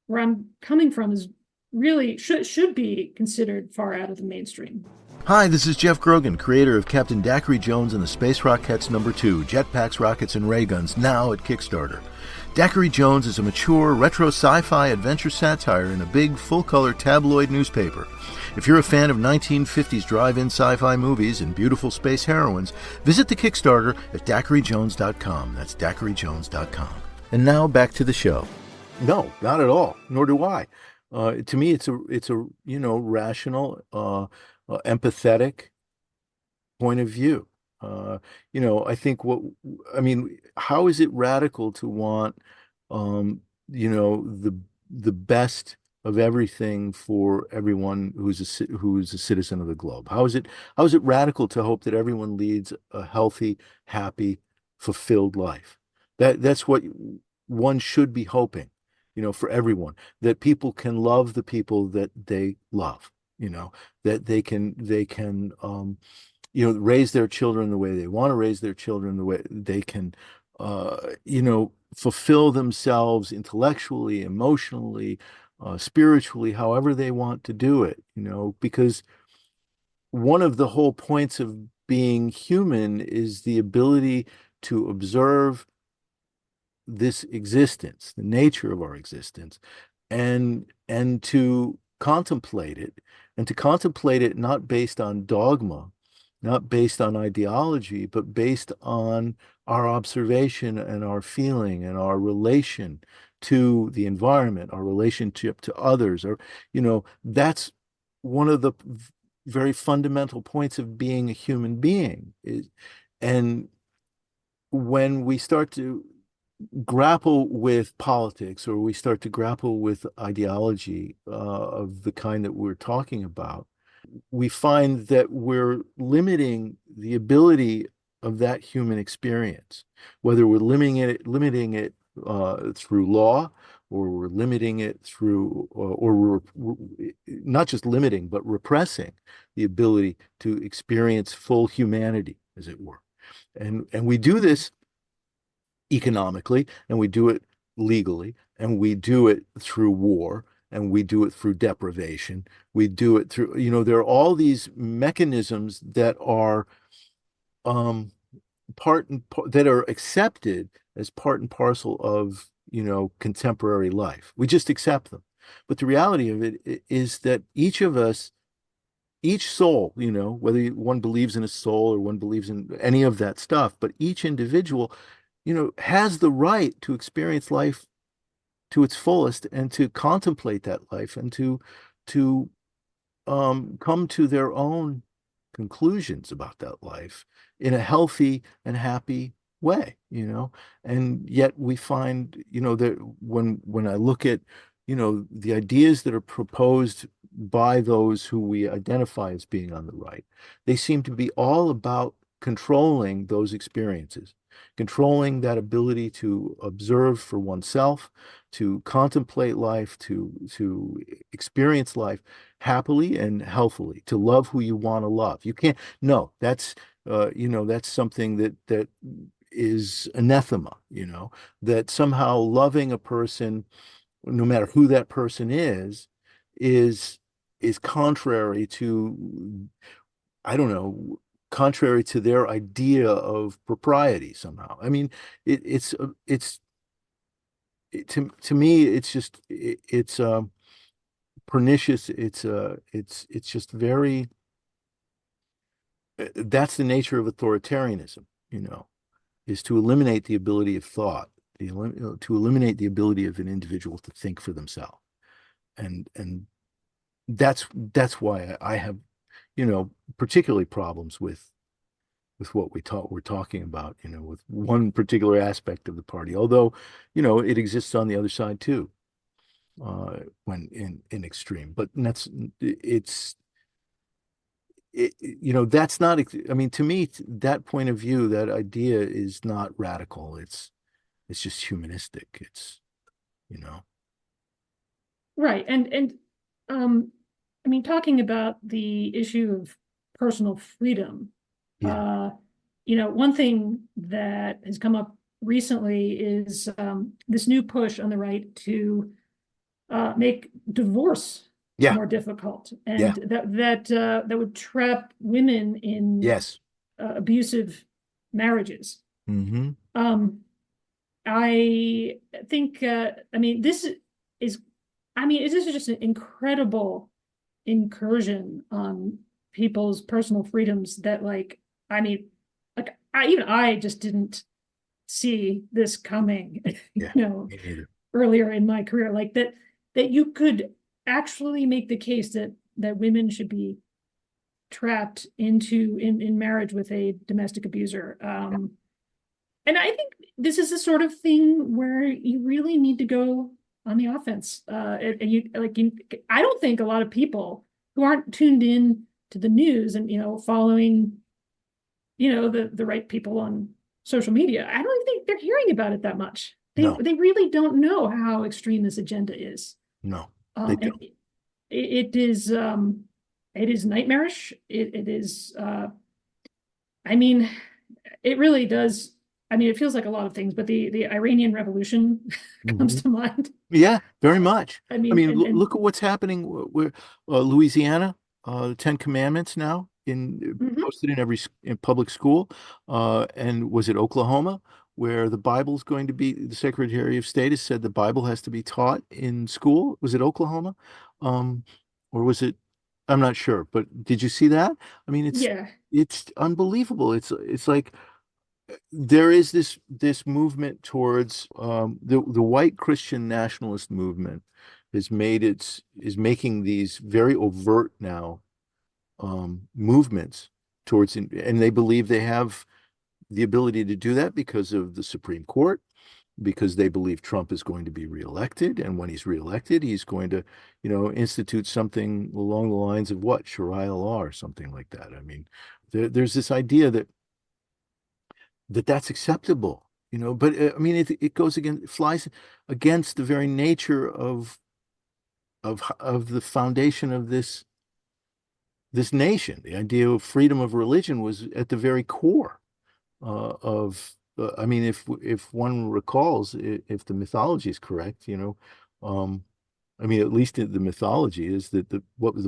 where I'm coming from is really should be considered far out of the mainstream. Hi, this is Geoff Grogan, creator of Captain Daiquiri Jones and the Space Rockettes #2, Jetpacks, Rockets, and Ray Guns, now at Kickstarter. Daiquiri Jones is a mature, retro sci-fi adventure satire in a big, full-color tabloid newspaper. If you're a fan of 1950s drive-in sci-fi movies and beautiful space heroines, visit the Kickstarter at daiquirijones.com. That's daiquirijones.com. And now back to the show. No, not at all. Nor do I. To me, it's a rational, empathetic point of view. I think I mean, how is it radical to want, um, the best of everything for everyone who's a citizen of the globe? How is it radical to hope that everyone leads a healthy, happy, fulfilled life? That's what one should be hoping, for everyone, that people can love the people that they love, that they can raise their children the way they want to raise their children, the way they can, fulfill themselves intellectually, emotionally, spiritually, however they want to do it, because one of the whole points of being human is the ability to observe this existence, the nature of our existence, and to contemplate it not based on dogma, not based on ideology, but based on our observation and our feeling and our relation to the environment, our relationship to others, or that's one of the very fundamental points of being a human being is, and when we start to grapple with politics, or we start to grapple with ideology of the kind that we're talking about, we find that we're limiting the ability of that human experience, whether we're limiting it through law, or we're limiting it through, or we're not just limiting, but repressing the ability to experience full humanity, as it were. And we do this economically, and we do it legally, and we do it through war, and we do it through deprivation. We do it through, there are all these mechanisms that are um, that are accepted as part and parcel of, contemporary life. We just accept them. But the reality of it is that each of us, each soul, whether one believes in a soul or one believes in any of that stuff, but each individual, has the right to experience life to its fullest, and to contemplate that life, and to come to their own conclusions about that life in a healthy and happy way, And yet we find, that when I look at, the ideas that are proposed by those who we identify as being on the right, they seem to be all about controlling those experiences, controlling that ability to observe for oneself, to contemplate life, to experience life happily and healthily, to love who you want to love. You can't, no, that's something that is anathema, that somehow loving a person, no matter who that person is is contrary to, I don't know, contrary to their idea of propriety somehow. I mean, to me, it's just it's pernicious. It's just very, that's the nature of authoritarianism, is to eliminate the ability of thought, to eliminate the ability of an individual to think for themselves. And that's why I have, particularly problems with what we're talking about, with one particular aspect of the party, although, it exists on the other side too, when in extreme. But that's not, I mean, to me, that point of view, that idea is not radical. It's just humanistic. It's, Right. And um I mean, talking about the issue of personal freedom, Yeah. uh, one thing that has come up recently is this new push on the right to make divorce Yeah. more difficult, Yeah. and that would trap women in Yes. abusive marriages. Mm-hmm. Um, I think, I mean, is, this is just an incredible incursion on people's personal freedoms that, like, I mean, like, I just didn't see this coming, Yeah. Me neither. earlier in my career, like that you could actually make the case that women should be trapped in marriage with a domestic abuser. And I think this is the sort of thing where you really need to go on the offense. And I don't think a lot of people who aren't tuned in to the news and following the right people on social media, I don't think they're hearing about it that much. They No, they really don't know how extreme this agenda is. no, they And don't. it is nightmarish. It is I mean, it really does. I mean, it feels like a lot of things, but the Iranian Revolution comes Mhm. to mind. Yeah, very much. I I mean, mean, and look at what's happening where Louisiana, the Ten Commandments now in mhm. posted in every in public school. And was it Oklahoma where the Bible's going to be, the Secretary of State has said the Bible has to be taught in school. Was it Oklahoma? Um, or was it, I'm not sure, but did you see that? I mean, Yeah. it's unbelievable. It's like there is this movement towards the white Christian nationalist movement is making these very overt now movements towards, and they believe they have the ability to do that because of the Supreme Court, because they believe Trump is going to be reelected, and when he's reelected, he's going to, institute something along the lines of what, Sharia law or something like that. I mean, there's this idea that's acceptable, but I mean, it goes against, flies against the very nature of the foundation of this nation. The idea of freedom of religion was at the very core of I mean, if one recalls, if the mythology is correct, I mean, at least the mythology is that the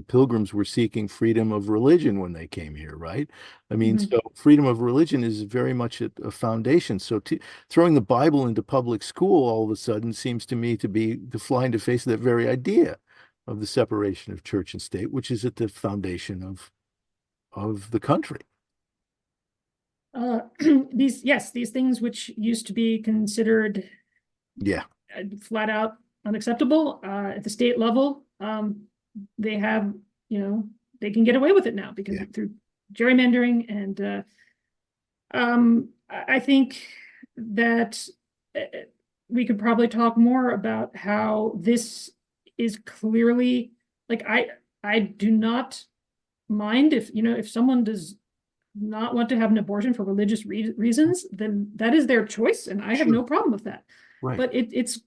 pilgrims were seeking freedom of religion when they came here, right? I mean, Mhm. so freedom of religion is very much a foundation. So throwing the Bible into public school all of a sudden seems to me to be the fly in the face of that very idea of the separation of church and state, which is at the foundation of the country. These things which used to be considered Yeah, flat out unacceptable at the state level, they have, they can get away with it now because yeah, through gerrymandering. And I think that uh, we could probably talk more about how this is clearly, like, I do not mind if someone does not want to have an abortion for religious reasons, then that is their choice, and I have sure, no problem with that. right. But it's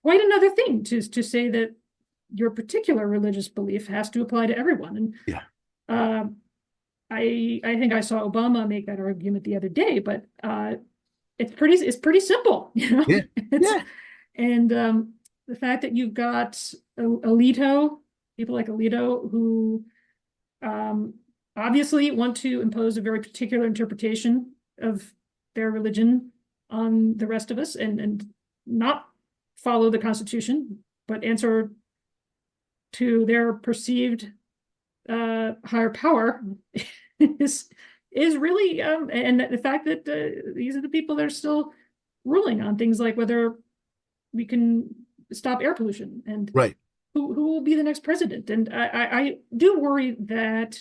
quite another thing to say that your particular religious belief has to apply to everyone. And Yeah, uh, I think I saw Obama make that argument the other day, but it's pretty simple, yeah, It's yeah, and the fact that you've got Alito, people like Alito, who um, obviously want to impose a very particular interpretation of their religion on the rest of us, and not follow the Constitution, but answer to their perceived higher power is is really and the fact that these are the people that are still ruling on things like whether we can stop air pollution and right. who will be the next president. And I do worry that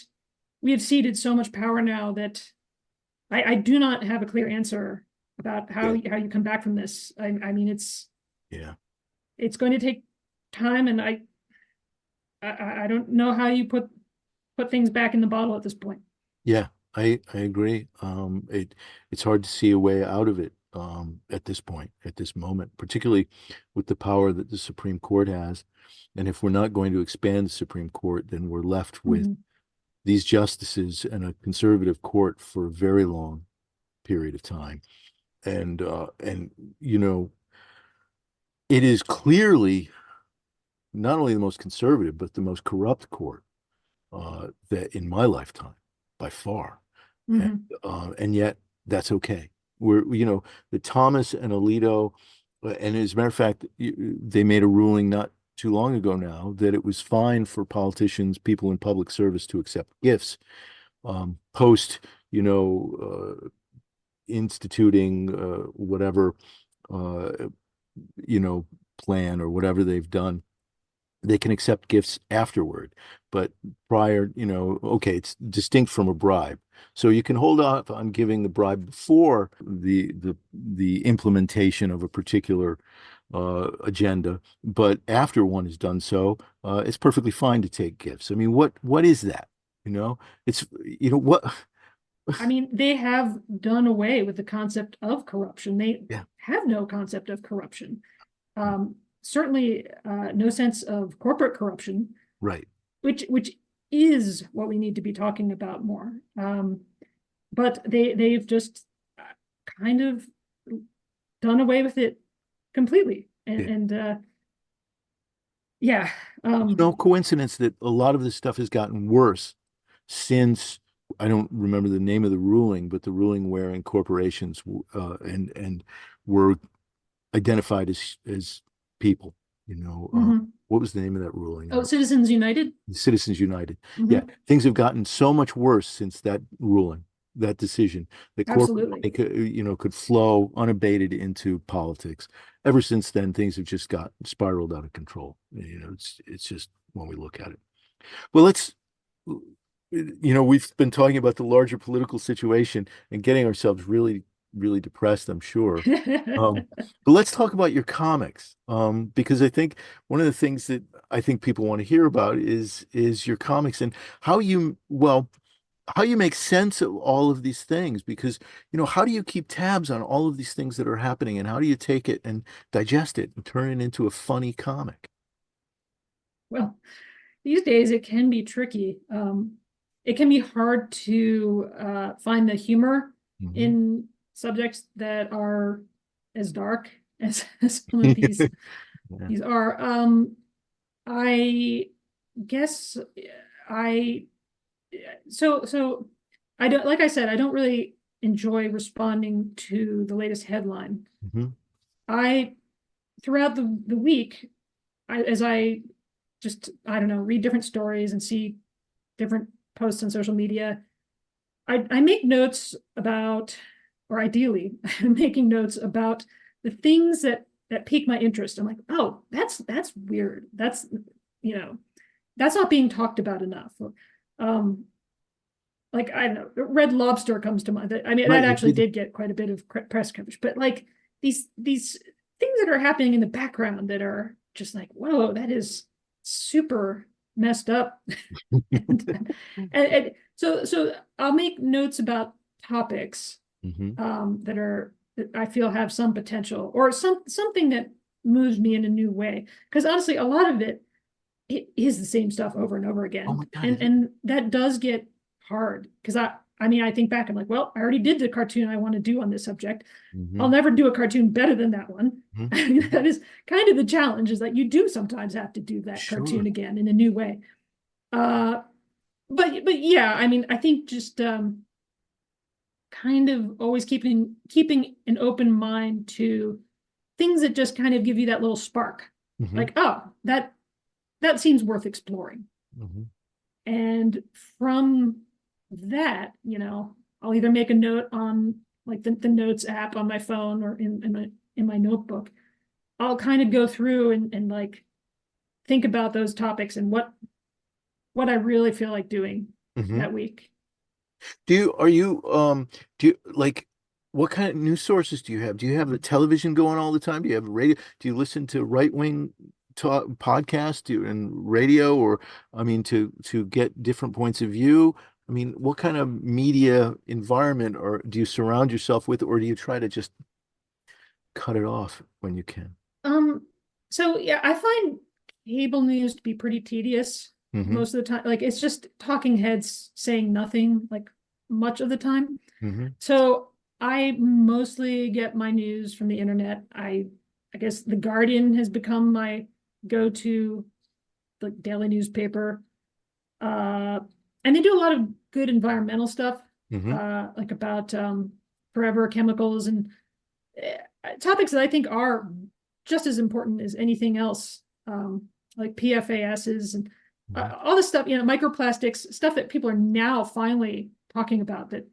we have ceded so much power now that I do not have a clear answer about how Yeah, you come back from this. I mean, yeah, it's going to take time, and I don't know how you put things back in the bottle at this point. yeah. I agree. It's hard to see a way out of it. at this point, at this moment, particularly with the power that the Supreme Court has. And if we're not going to expand the Supreme Court, then we're left with Mhm. these justices and a conservative court for a very long period of time. And you know, it is clearly not only the most conservative, but the most corrupt court that in my lifetime, by far. And, Mhm. and yet that's okay. The Thomas and Alito, and as a matter of fact, they made a ruling not too long ago now that it was fine for politicians, people in public service to accept gifts post, you know, instituting whatever, uh, you know, plan or whatever they've done. They can accept gifts afterward, but prior, okay, it's distinct from a bribe. So you can hold off on giving the bribe before the implementation of a particular agenda, but after one has done so, it's perfectly fine to take gifts. I mean, what is that? It's what? I mean, they have done away with the concept of corruption. They Yeah, have no concept of corruption. Certainly, no sense of corporate corruption, right. which is what we need to be talking about more. But they've just kind of done away with it completely. Yeah. Yeah, No coincidence that a lot of this stuff has gotten worse since I don't remember the name of the ruling, but the ruling wherein corporations and were identified as people. mhm. What was the name of that ruling? Oh, Citizens United. Citizens United. Yeah, Mhm. things have gotten so much worse since that ruling, that decision, that corporate Absolutely. money could flow unabated into politics. Ever since then, things have just got spiraled out of control. It's just when we look at it. Well, we've been talking about the larger political situation and getting ourselves really, really depressed, I'm sure. But let's talk about your comics, because I think one of the things that I think people want to hear about is your comics and how you make sense of all of these things. Because, how do you keep tabs on all of these things that are happening, and how do you take it and digest it and turn it into a funny comic? Well, these days it can be tricky. It can be hard to find the humor Hmm. in subjects that are as dark as some of these Yeah. these are. I guess I so I don't, like I said, I don't really enjoy responding to the latest headline. Hmm. I throughout the week, as I just, I don't know, read different stories and see different posts on social media, I make notes about, or ideally, I'm making notes about the things that pique my interest. I'm like, oh, that's weird. You know, that's not being talked about enough. Um, like I don't know, Red Lobster comes to mind. I mean, Right. that actually did get quite a bit of press coverage, but like these things that are happening in the background that are just like, whoa, that is super messed up. And so I'll make notes about topics Hmm. that I feel have some potential or something that moves me in a new way. Because honestly, a lot of it is the same stuff over and over Oh again. my God. And that does get hard because I mean, I think back, I'm like, well, I already did the cartoon I want to do on this subject. I'll Hmm. never do a cartoon better than that one. Hmm. I mean, that is kind of the challenge, is that you do sometimes have to do that Sure. cartoon again in a new way. Uh, but yeah, I mean, I think just kind of always keeping an open mind to things that just kind of give you that little spark. Hmm. Like, oh, that seems worth exploring. Hmm. And from that, I'll either make a note on like the notes app on my phone or in my notebook. I'll kind of go through and like think about those topics and what I really feel like doing Hmm. that week. Do you like, what kind of news sources do you have? Do you have the television going all the time? Do you have radio? Do you listen to right-wing talk podcasts and radio, or I mean, to get different points of view? I mean, what kind of media environment or do you surround yourself with, or do you try to just cut it off when you can? Um, so yeah, I find cable news to be pretty tedious Mm-hmm. most of the time. Like it's just talking heads saying nothing, like much of the time. Mm-hmm. So I mostly get my news from the internet. I guess The Guardian has become my go-to like daily newspaper. Uh, and they do a lot of good environmental stuff, Mm-hmm. like about forever chemicals and topics that I think are just as important as anything else, like PFASs and Mm-hmm. all this stuff, microplastics, stuff that people are now finally talking about that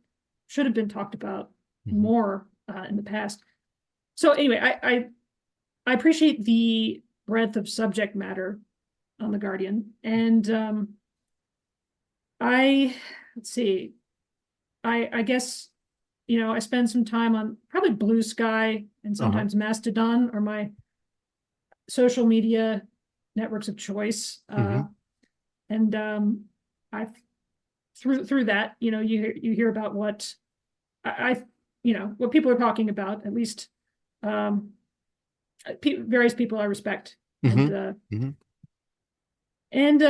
should have been talked about Mm-hmm. more in the past. So anyway, I appreciate the breadth of subject matter on The Guardian, and I let's see, I guess I spend some time on probably Blue Sky and Uh-huh. sometimes Mastodon are my social media networks of choice. Mm-hmm. And I through that, you hear about what I what people are talking about, at least um, various people I respect. Mm-hmm. Mm-hmm. And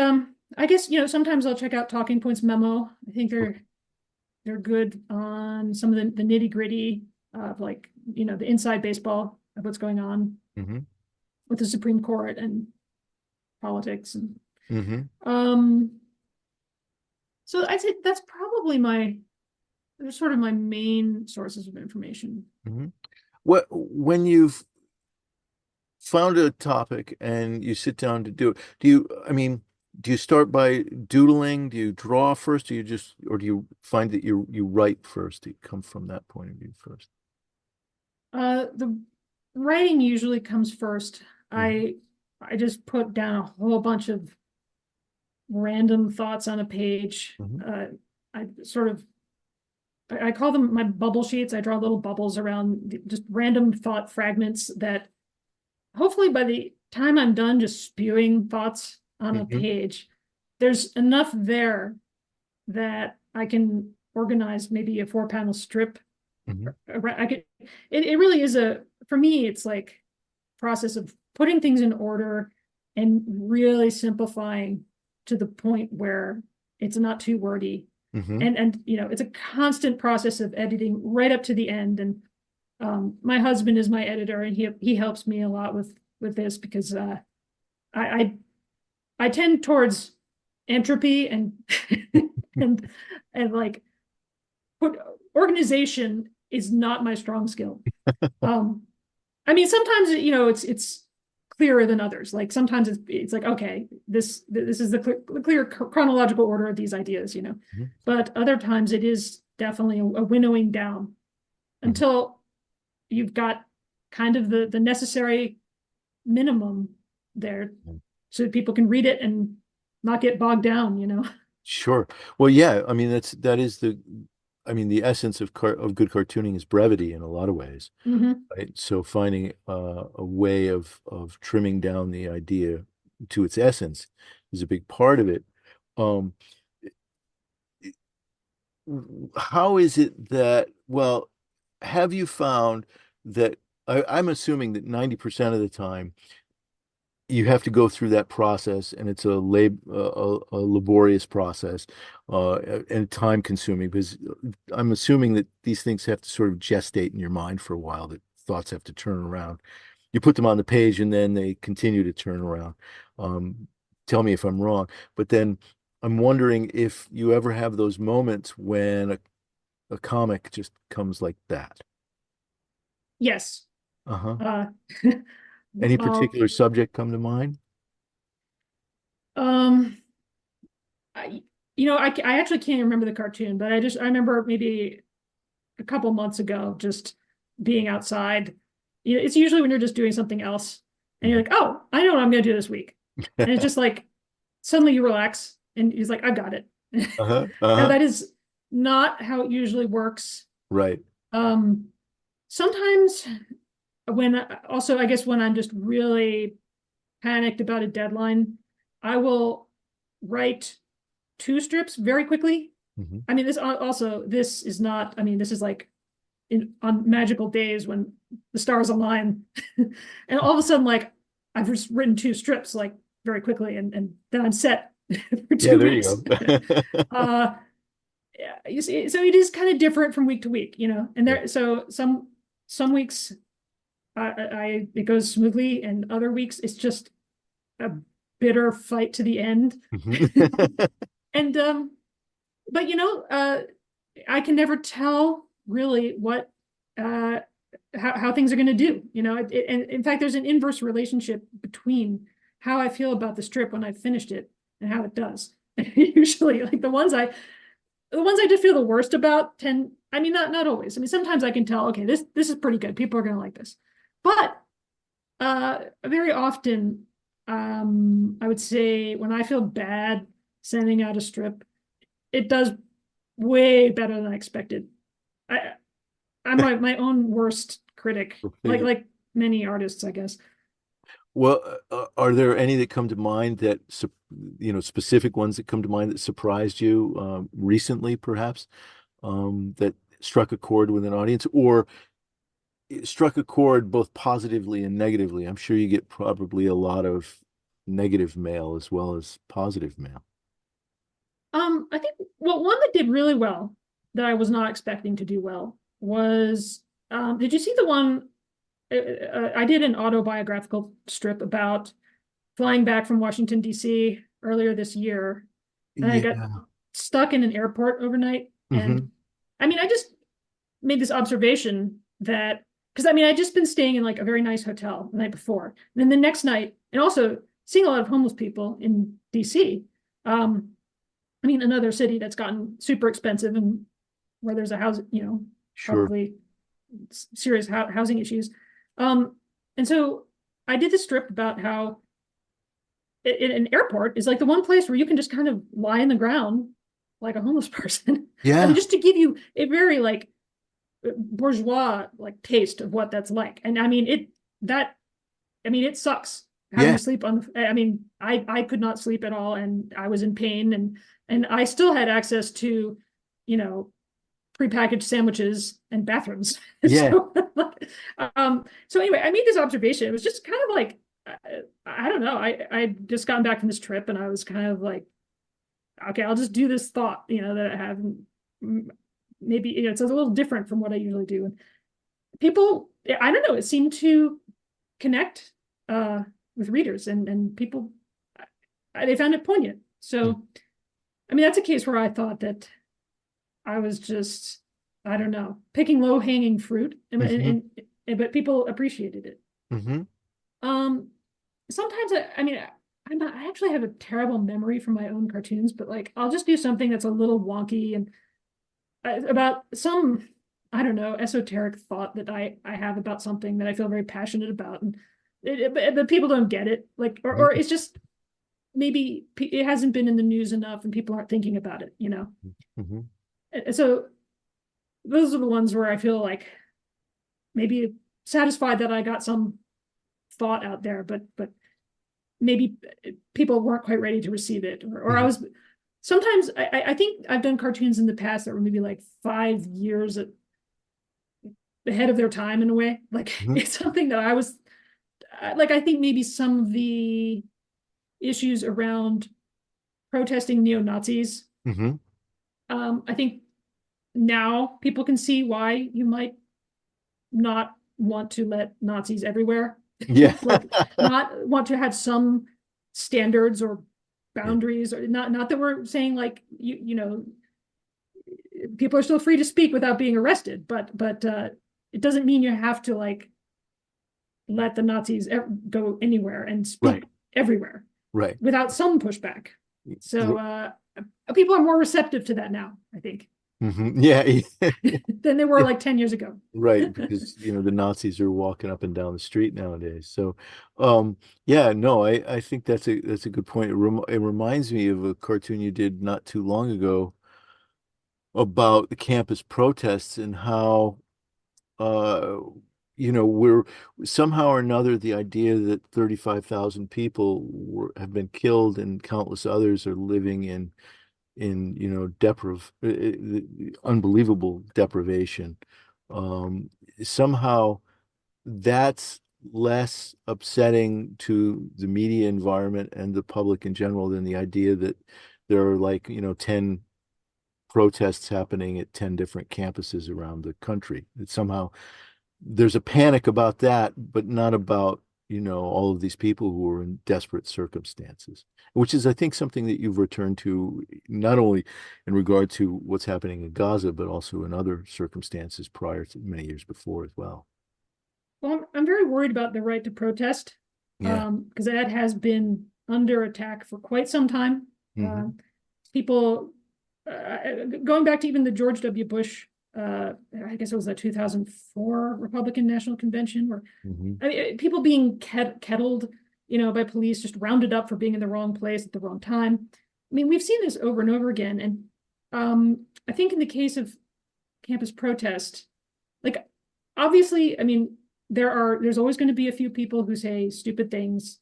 I guess sometimes I'll check out Talking Points Memo. I think they're good on some of the nitty gritty of like the inside baseball of what's going on Mm-hmm. with the Supreme Court and politics and Mm-hmm. um so I'd say that's probably they're sort of my main sources of information. Mm-hmm. What when you've found a topic and you sit down to do it, I mean, do you start by doodling? Do you draw first? Or do you find that you write first? Do you come from that point of view first? The writing usually comes first. Mm-hmm. I just put down a whole bunch of random thoughts on a page. Mm-hmm. I sort of I call them my bubble sheets. I draw little bubbles around just random thought fragments that hopefully by the time I'm done just spewing thoughts on a Mm-hmm. page, there's enough there that I can organize maybe a 4 panel strip. Mm-hmm. I could, it really is for me, it's like process of putting things in order and really simplifying to the point where it's not too wordy. Mm-hmm. And it's a constant process of editing right up to the end. And my husband is my editor, and he helps me a lot with this because I I tend towards entropy and and and like put organization is not my strong skill. Um, I mean, sometimes it's clearer than others. Like sometimes it's like okay, this is the clear chronological order of these ideas, Mm-hmm. but other times it is definitely a winnowing down until you've got kind of the necessary minimum there Mm-hmm. so that people can read it and not get bogged down. Sure. Well, yeah, I mean that is I mean the essence of good cartooning is brevity in a lot of ways, Mm-hmm. right? So finding a way of trimming down the idea to its essence is a big part of it. Um, how is it that, well, have you found that I'm assuming that 90% of the time you have to go through that process, and it's a laborious process, and time consuming because I'm assuming that these things have to sort of gestate in your mind for a while, that thoughts have to turn around. You put them on the page and then they continue to turn around. Um, Tell me if I'm wrong, but then I'm wondering if you ever have those moments when a comic just comes like that. Yes. Uh-huh. Uh, Any I'll, particular subject come to mind? um, I, I actually can't remember the cartoon, but I remember maybe a couple months ago just being outside. It's usually when you're just doing something else and you're Mhm. like, oh, I know what I'm going to do this week. And it's just like suddenly you relax and he's like, I've got it. Uh-huh. Now Uh-huh. that is not how it usually works. Right. Um, Sometimes also, I guess when I'm just really panicked about a deadline, I will write 2 strips very quickly. Mhm. I mean, this is not, I mean, this is like on magical days when the stars align, and all of a sudden, like I've just written 2 strips like very quickly, and then I'm set for Yeah, two there you weeks. go. uh, yeah, you see, so it is kind of different from week to week, and Yeah. there, so some weeks it goes smoothly, and other weeks it's just a bitter fight to the end. Mhm. And but I can never tell really what uh how things are going to do. And in fact, there's an inverse relationship between how I feel about the strip when I've finished it and how it does. Usually, like the ones I just feel the worst about tend, I mean, not always. I mean, sometimes I can tell, okay, this is pretty good. People are going to like this. But very often, I would say when I feel bad sending out a strip, it does way better than I expected. I I'm my own worst critic, like many artists, I guess. Well, are there any that come to mind that, specific ones that come to mind that surprised you recently, perhaps, that struck a chord with an audience, or it struck a chord both positively and negatively? I'm sure you get probably a lot of negative mail as well as positive mail. I think well, one that did really well that I was not expecting to do well was did you see the one I did an autobiographical strip about flying back from Washington, D.C. earlier this year, and I got Yeah. stuck in an airport overnight. And Hmm. I mean, I just made this observation that because I mean, I'd just been staying in like a very nice hotel the night before. And then the next night, and also seeing a lot of homeless people in DC. I mean, another city that's gotten super expensive and where there's a house, Sure. probably serious housing issues. Um, and so I did this strip about how an airport is like the one place where you can just kind of lie in the ground like a homeless person. I mean, Yeah. just to give you a very like bourgeois like taste of what that's like. And I mean it sucks having Yeah. to sleep on I mean, I could not sleep at all, and I was in pain, and I still had access to, you know, prepackaged sandwiches and bathrooms. Yeah. So anyway, I made this observation. It was just kind of like I don't know. I just gotten back from this trip, and I was kind of like, okay, I'll just do this thought, that I have. Maybe it's a little different from what I usually do. And people, I don't know, it seemed to connect uh, with readers, and people, they found it poignant. So, I mean, that's a case where I thought that I was just, I don't know, picking low hanging fruit, Hmm. but people appreciated it. Hmm. Um, Sometimes I mean, I actually have a terrible memory for my own cartoons, but like I'll just do something that's a little wonky and about some, I don't know, esoteric thought that I have about something that I feel very passionate about, and but people don't get it, like, or it's just maybe it hasn't been in the news enough, and people aren't thinking about it. Hmm. And so those are the ones where I feel like maybe satisfied that I got some thought out there, but maybe people weren't quite ready to receive it, or I Hmm. was. Sometimes I think I've done cartoons in the past that were maybe like 5 years ahead of their time in a way. Like Hmm. it's something that I was like, I think maybe some of the issues around protesting neo-Nazis, Hmm. I think now people can see why you might not want to let Nazis everywhere. Yeah. Like not want to have some standards or Yeah. boundaries, or not that we're saying like you know people are still free to speak without being arrested, but it doesn't mean you have to like let the Nazis go anywhere and Right. speak everywhere Right. without some pushback. So people are more receptive to that now, I think, Hmm. Yeah. than they were like 10 years ago. Right, because the Nazis are walking up and down the street nowadays. So, yeah, no, I think that's a good point. It reminds me of a cartoon you did not too long ago about the campus protests and how uh we're somehow or another the idea that 35,000 people have been killed and countless others are living in unbelievable deprivation um, somehow that's less upsetting to the media environment and the public in general than the idea that there are like, 10 protests happening at 10 different campuses around the country. That somehow there's a panic about that, but not about, all of these people who are in desperate circumstances, which is, I think, something that you've returned to not only in regard to what's happening in Gaza, but also in other circumstances prior to many years before as well. Well, I'm very worried about the right to protest, Yeah. because that has been under attack for quite some time. Hmm. People, going back to even the George W. Bush, I guess it was the 2004 Republican National Convention, where Hmm. I mean, people being kettled, by police, just rounded up for being in the wrong place at the wrong time. I mean, we've seen this over and over again. And I think in the case of campus protest, like obviously, I mean, there's always going to be a few people who say stupid things,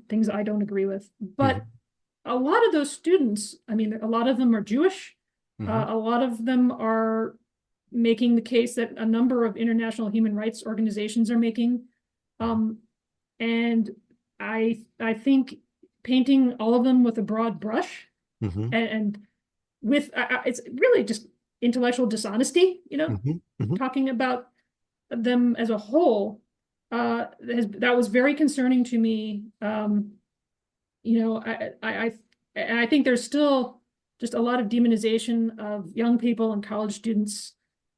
things I don't agree with. But Hmm. a lot of those students, I mean, a lot of them are Jewish. Hmm. A lot of them are making the case that a number of international human rights organizations are making. Um, and I think painting all of them with a broad brush, Hmm. and with it's really just intellectual dishonesty, Hmm. Hmm. talking about them as a whole, that was very concerning to me. I think there's still just a lot of demonization of young people and college students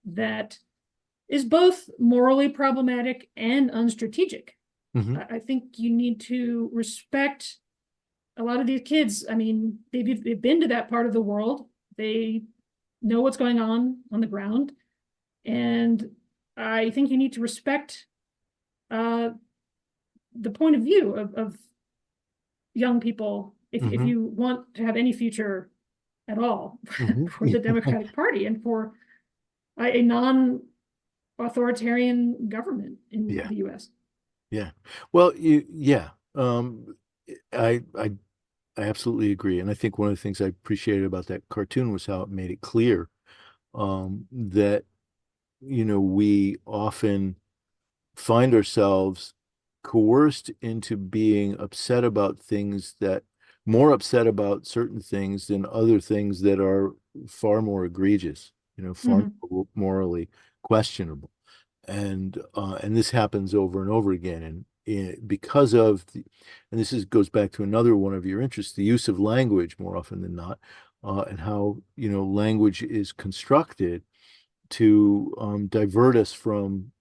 that is both morally problematic and unstrategic. Hmm. I think you need to respect a lot of these kids. I mean, they've been to that part of the world. They know what's going on the ground, and I think you need to respect uh, the point of view of young people if Hmm. you want to have any future at all Hmm. for the Democratic Party and for a non-authoritarian government in Yeah. the U.S. Yeah. Well, yeah. I I absolutely agree. And I think one of the things I appreciated about that cartoon was how it made it clear that, we often find ourselves coerced into being upset about things that more upset about certain things than other things that are far more egregious, far Mhm. more morally questionable. And this happens over and over again. And because of and goes back to another one of your interests, the use of language more often than not, and how, language is constructed to divert us from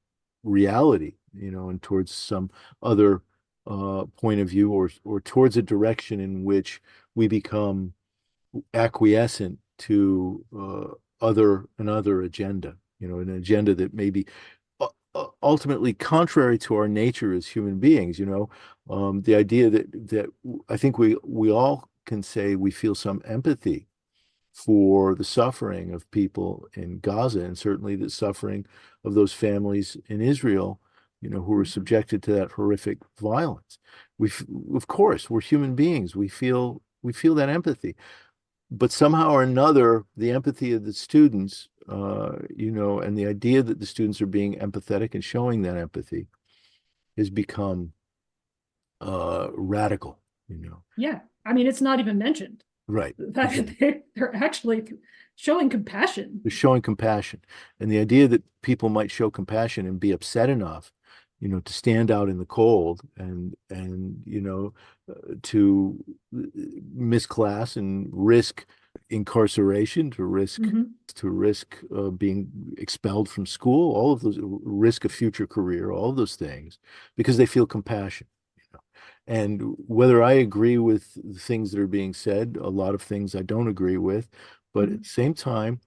reality, and towards some other point of view, or towards a direction in which we become acquiescent to another agenda, an agenda that may be ultimately contrary to our nature as human beings. The idea that I think we all can say we feel some empathy for the suffering of people in Gaza, and certainly the suffering of those families in Israel, who are subjected to that horrific violence. We, of course, we're human beings. We feel that empathy, but somehow or another, the empathy of the students, and the idea that the students are being empathetic and showing that empathy has become radical, Yeah, I mean, it's not even mentioned. Right. The fact Yeah. that they're actually showing compassion. They're showing compassion. And the idea that people might show compassion and be upset enough, to stand out in the cold and to miss class and risk incarceration, to risk Mhm. to risk being expelled from school, all of those, risk a future career, all of those things, because they feel compassion. And whether I agree with the things that are being said, a lot of things I don't agree with, but at Mhm. the same time,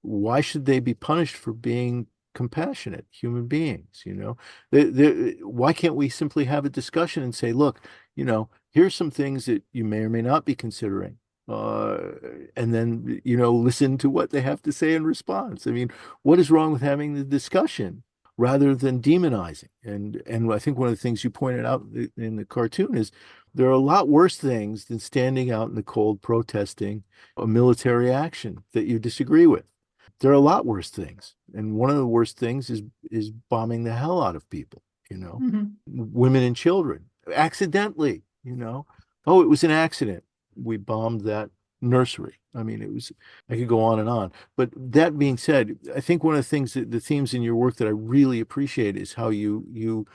why should they be punished for being compassionate human beings? Why can't we simply have a discussion and say, look, here's some things that you may or may not be considering, uh, and then, listen to what they have to say in response. I mean, what is wrong with having the discussion rather than demonizing? And I think one of the things you pointed out in the cartoon is there are a lot worse things than standing out in the cold protesting a military action that you disagree with. there are a lot worse things. And one of the worst things is bombing the hell out of people, Mhm. women and children, accidentally, Oh, it was an accident. We bombed that nursery. I mean, I could go on and on. But that being said, I think one of the things the themes in your work that I really appreciate is how you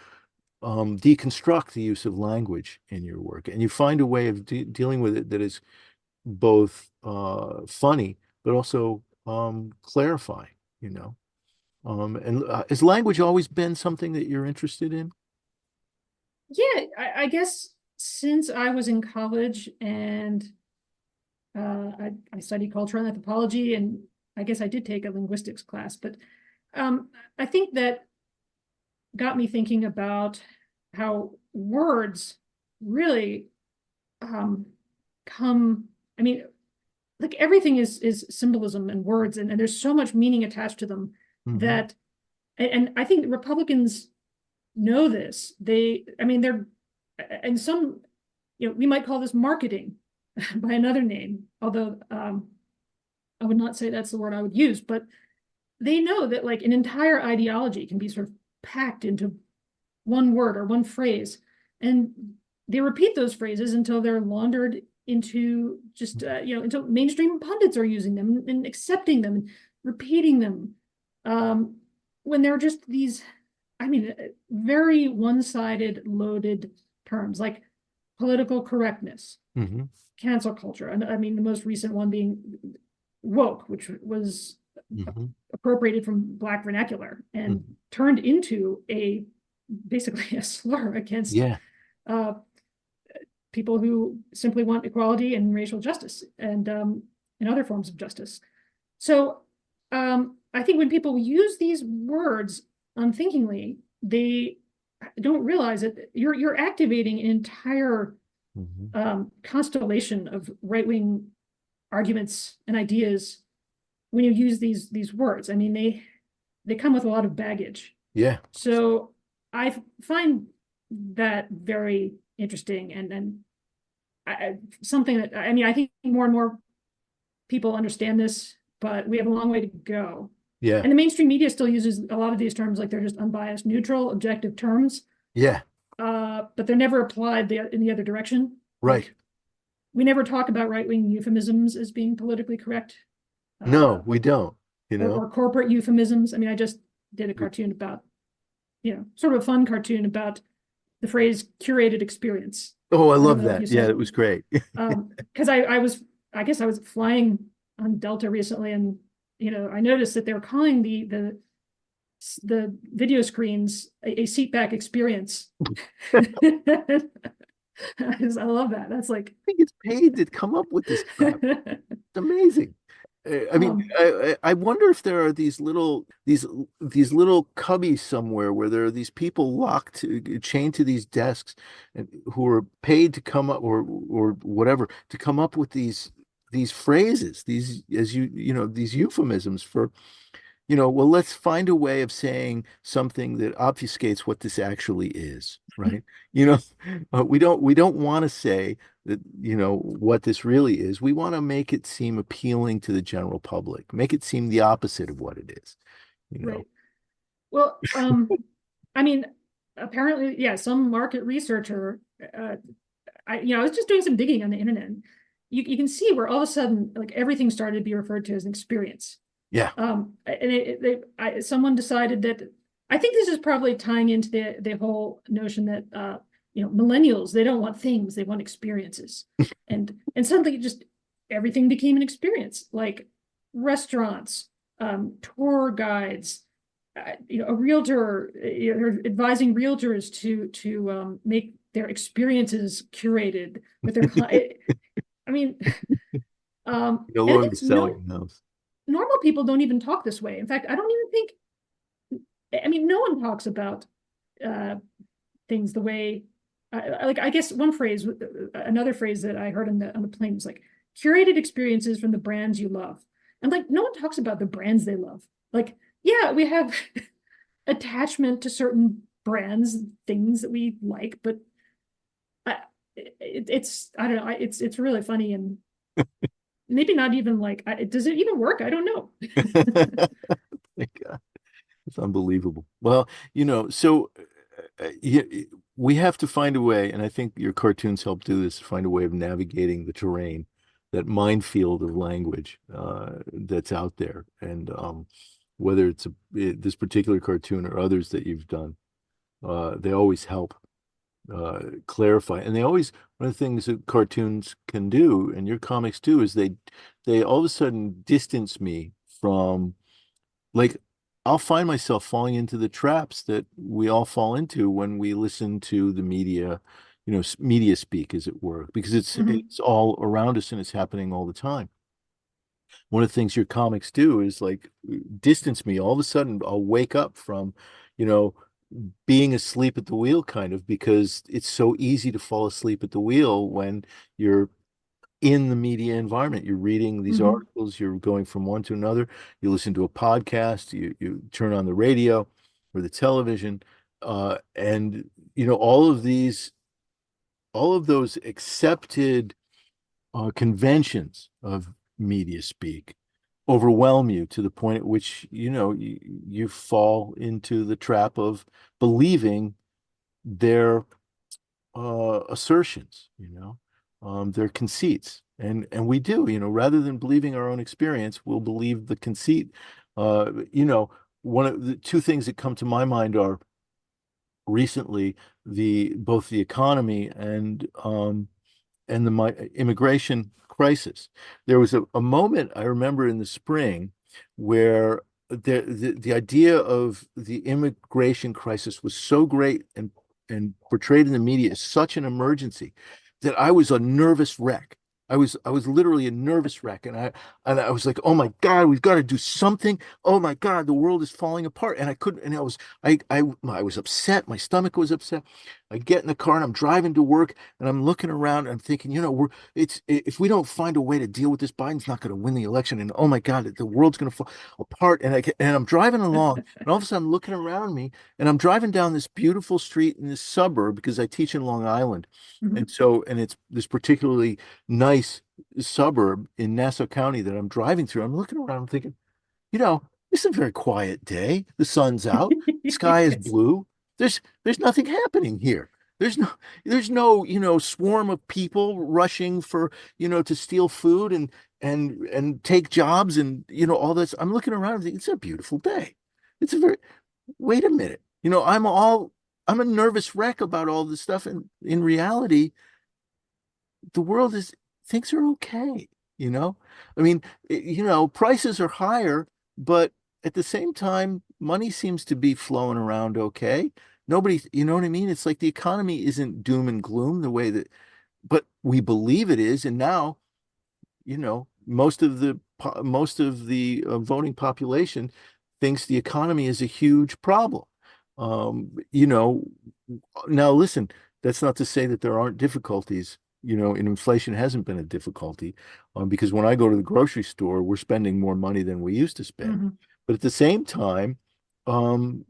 deconstruct the use of language in your work, and you find a way of dealing with it that is both funny but also clarifying. And has language always been something that you're interested in? Yeah, I guess since I was in college and I studied cultural anthropology, and I guess I did take a linguistics class, but I think that got me thinking about how words really um, come. I mean, like everything is symbolism and words, and there's so much meaning attached to them Hmm. that, and I think Republicans know this. I mean, and some, we might call this marketing by another name, although I would not say that's the word I would use, but they know that like an entire ideology can be sort of packed into one word or one phrase. And they repeat those phrases until they're laundered into just, until mainstream pundits are using them and accepting them and repeating them. Um, when they're just these, I mean, very one-sided loaded terms like political correctness, Hmm. cancel culture. And I mean, the most recent one being woke, which was Hmm. appropriated from Black vernacular and Hmm. turned into basically a slur against Yeah. uh, people who simply want equality and racial justice and other forms of justice. So I think when people use these words unthinkingly, they don't realize that you're activating an entire Hmm. constellation of right-wing arguments and ideas when you use these words. I mean, they come with a lot of baggage. Yeah. So I find that very interesting and something that, I mean, I think more and more people understand this, but we have a long way to go. Yeah. And the mainstream media still uses a lot of these terms like they're just unbiased, neutral, objective terms, Yeah. but they're never applied in the other direction. Right. Like we never talk about right-wing euphemisms as being politically correct, uh, No, we don't, you know. or corporate euphemisms. I mean, I just did a cartoon about, sort of a fun cartoon about the phrase curated experience. Oh, I I don't love know if that. you Yeah, saw that was great. because I guess I was flying on Delta recently, and I noticed that they were calling the video screens a seat back experience. I love that. That's like He gets paid to come up with this crap. It's amazing. I mean, um, I wonder if there are these little cubbies somewhere where there are these people chained to these desks, and who are paid to come up, or whatever, to come up with these phrases, these, as these euphemisms for, well, let's find a way of saying something that obfuscates what this actually is, right? You know, we don't want to say that, what this really is. We want to make it seem appealing to the general public, make it seem the opposite of what it is, you know. right. Well, I mean, apparently, yeah, some market researcher, I was just doing some digging on the internet. You can see where all of a sudden, like everything started to be referred to as an experience. Yeah. And someone decided that I think this is probably tying into the whole notion that millennials, they don't want things, they want experiences, and suddenly just everything became an experience, like restaurants, tour guides, a realtor, advising realtors to make their experiences curated with their client. I mean, No and the longer thing is, no selling those. normal people don't even talk this way. In fact, I don't even think, I mean, no one talks about uh, things the way, like, I guess another phrase that I heard on the plane was like, curated experiences from the brands you love. And like, no one talks about the brands they love. Like, yeah, we have attachment to certain brands, things that we like, but I, it's, I don't know, it's really funny and maybe not even like, does it even work? I don't know. Thank God. It's unbelievable. Well, so we have to find a way, and I think your cartoons help do this, find a way of navigating the terrain, that minefield of language that's out there. And whether it's this particular cartoon or others that you've done, they always help clarify. And one of the things that cartoons can do, and your comics do, is they all of a sudden distance me from, like, I'll find myself falling into the traps that we all fall into when we listen to the media, media speak, as it were, because Mhm. it's all around us and it's happening all the time. One of the things your comics do is like distance me. All of a sudden, I'll wake up from, you know, being asleep at the wheel, kind of, because it's so easy to fall asleep at the wheel when you're in the media environment. You're reading these Mhm. articles, you're going from one to another, you listen to a podcast, you turn on the radio or the television, and all of those accepted conventions of media speak overwhelm you to the point at which you fall into the trap of believing their assertions, their conceits. And we do, rather than believing our own experience, we'll believe the conceit. One of the two things that come to my mind are recently both the economy and the immigration crisis. There was a moment I remember in the spring where the idea of the immigration crisis was so great and portrayed in the media as such an emergency that I was a nervous wreck. I was literally a nervous wreck, and I was like, oh my God, we've got to do something. Oh my God, the world is falling apart, and I couldn't. And I was upset. My stomach was upset. I get in the car and I'm driving to work, and I'm looking around and I'm thinking, if we don't find a way to deal with this, Biden's not going to win the election, and oh my God, the world's going to fall apart. And I'm driving along, and all of a sudden I'm looking around me, and I'm driving down this beautiful street in this suburb because I teach in Long Island, Mhm. and it's this particularly nice suburb in Nassau County that I'm driving through. I'm looking around, I'm thinking, this is a very quiet day. The sun's out, the sky is Yes. blue. There's nothing happening here. There's no there's no, swarm of people rushing for, to steal food and take jobs and, all this. I'm looking around and thinking, it's a beautiful day. It's a very Wait a minute. I'm a nervous wreck about all this stuff. And in reality, the world is things are okay, you know? I mean, prices are higher, but at the same time, money seems to be flowing around okay. Nobody, you know what I mean? It's like the economy isn't doom and gloom the way that, but we believe it is. And now, most of the voting population thinks the economy is a huge problem. Um, you know, Now listen, that's not to say that there aren't difficulties. And inflation hasn't been a difficulty, because when I go to the grocery store, we're spending more money than we used to spend. Mhm. But at the same time, um,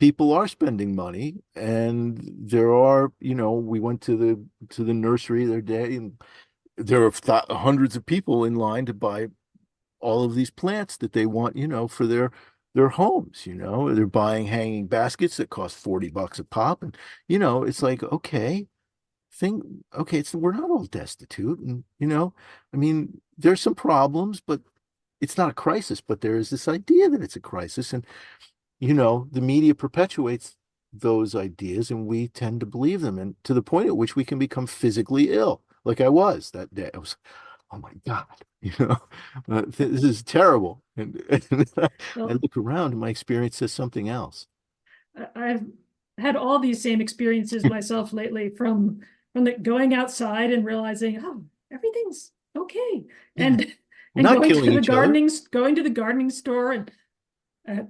people are spending money, and we went to the nursery the other day, and there are hundreds of people in line to buy all of these plants that they want, for their homes. They're buying hanging baskets that cost $40 a pop, and it's like, okay, we're not all destitute, and I mean, there's some problems, but it's not a crisis. But there is this idea that it's a crisis, and the media perpetuates those ideas, and we tend to believe them, and to the point at which we can become physically ill, like I was that day. I was, oh my God, this is terrible. And I Well, look around, and my experience says something else. I've had all these same experiences myself lately from the going outside and realizing, oh, everything's okay. Yeah, And we're not killing each other. going to the gardening store and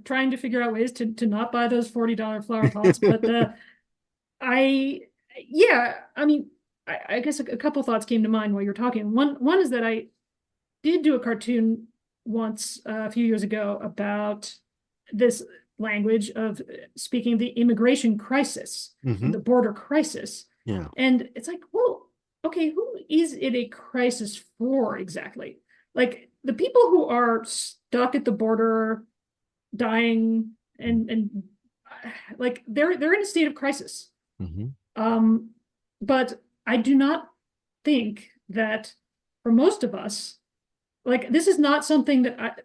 trying to figure out ways to not buy those $40 flower pots. But I, yeah, I mean, I guess a couple thoughts came to mind while you're talking. One is that I did do a cartoon once a few years ago about this language of speaking the immigration crisis and Hmm. the border crisis. Yeah. And it's like, well, okay, who is it a crisis for exactly? like the people who are stuck at the border, dying, and like they're in a state of crisis. Hmm. Um, but I do not think that for most of us, like this is not something that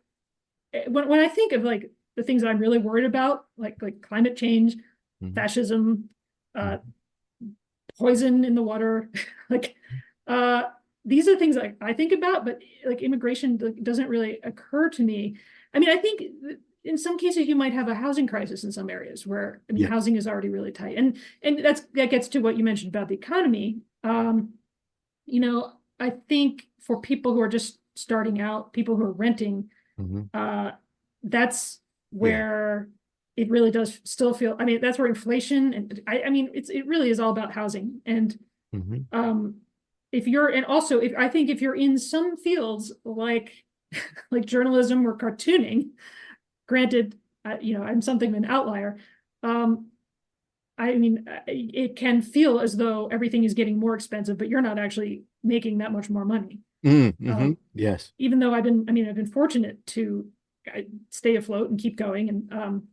when I think of like the things that I'm really worried about, like climate change, Hmm. fascism, uh, Hmm. poison in the water, like uh, these are things like I think about, but like immigration doesn't really occur to me. I mean, I think in some cases you might have a housing crisis in some areas where I mean Yeah. housing is already really tight, and that gets to what you mentioned about the economy. You know, I think for people who are just starting out, people who are renting, Hmm. uh, that's Yeah. where it really does still feel. I mean, that's where inflation and I mean, it really is all about housing. And Hmm. um, if you're, and also if I think if you're in some fields like journalism or cartooning, granted, you know, I'm something of an outlier. Um, I mean, it can feel as though everything is getting more expensive, but you're not actually making that much more money. Mm-hmm. Um, Yes. Even though I've been fortunate to stay afloat and keep going. And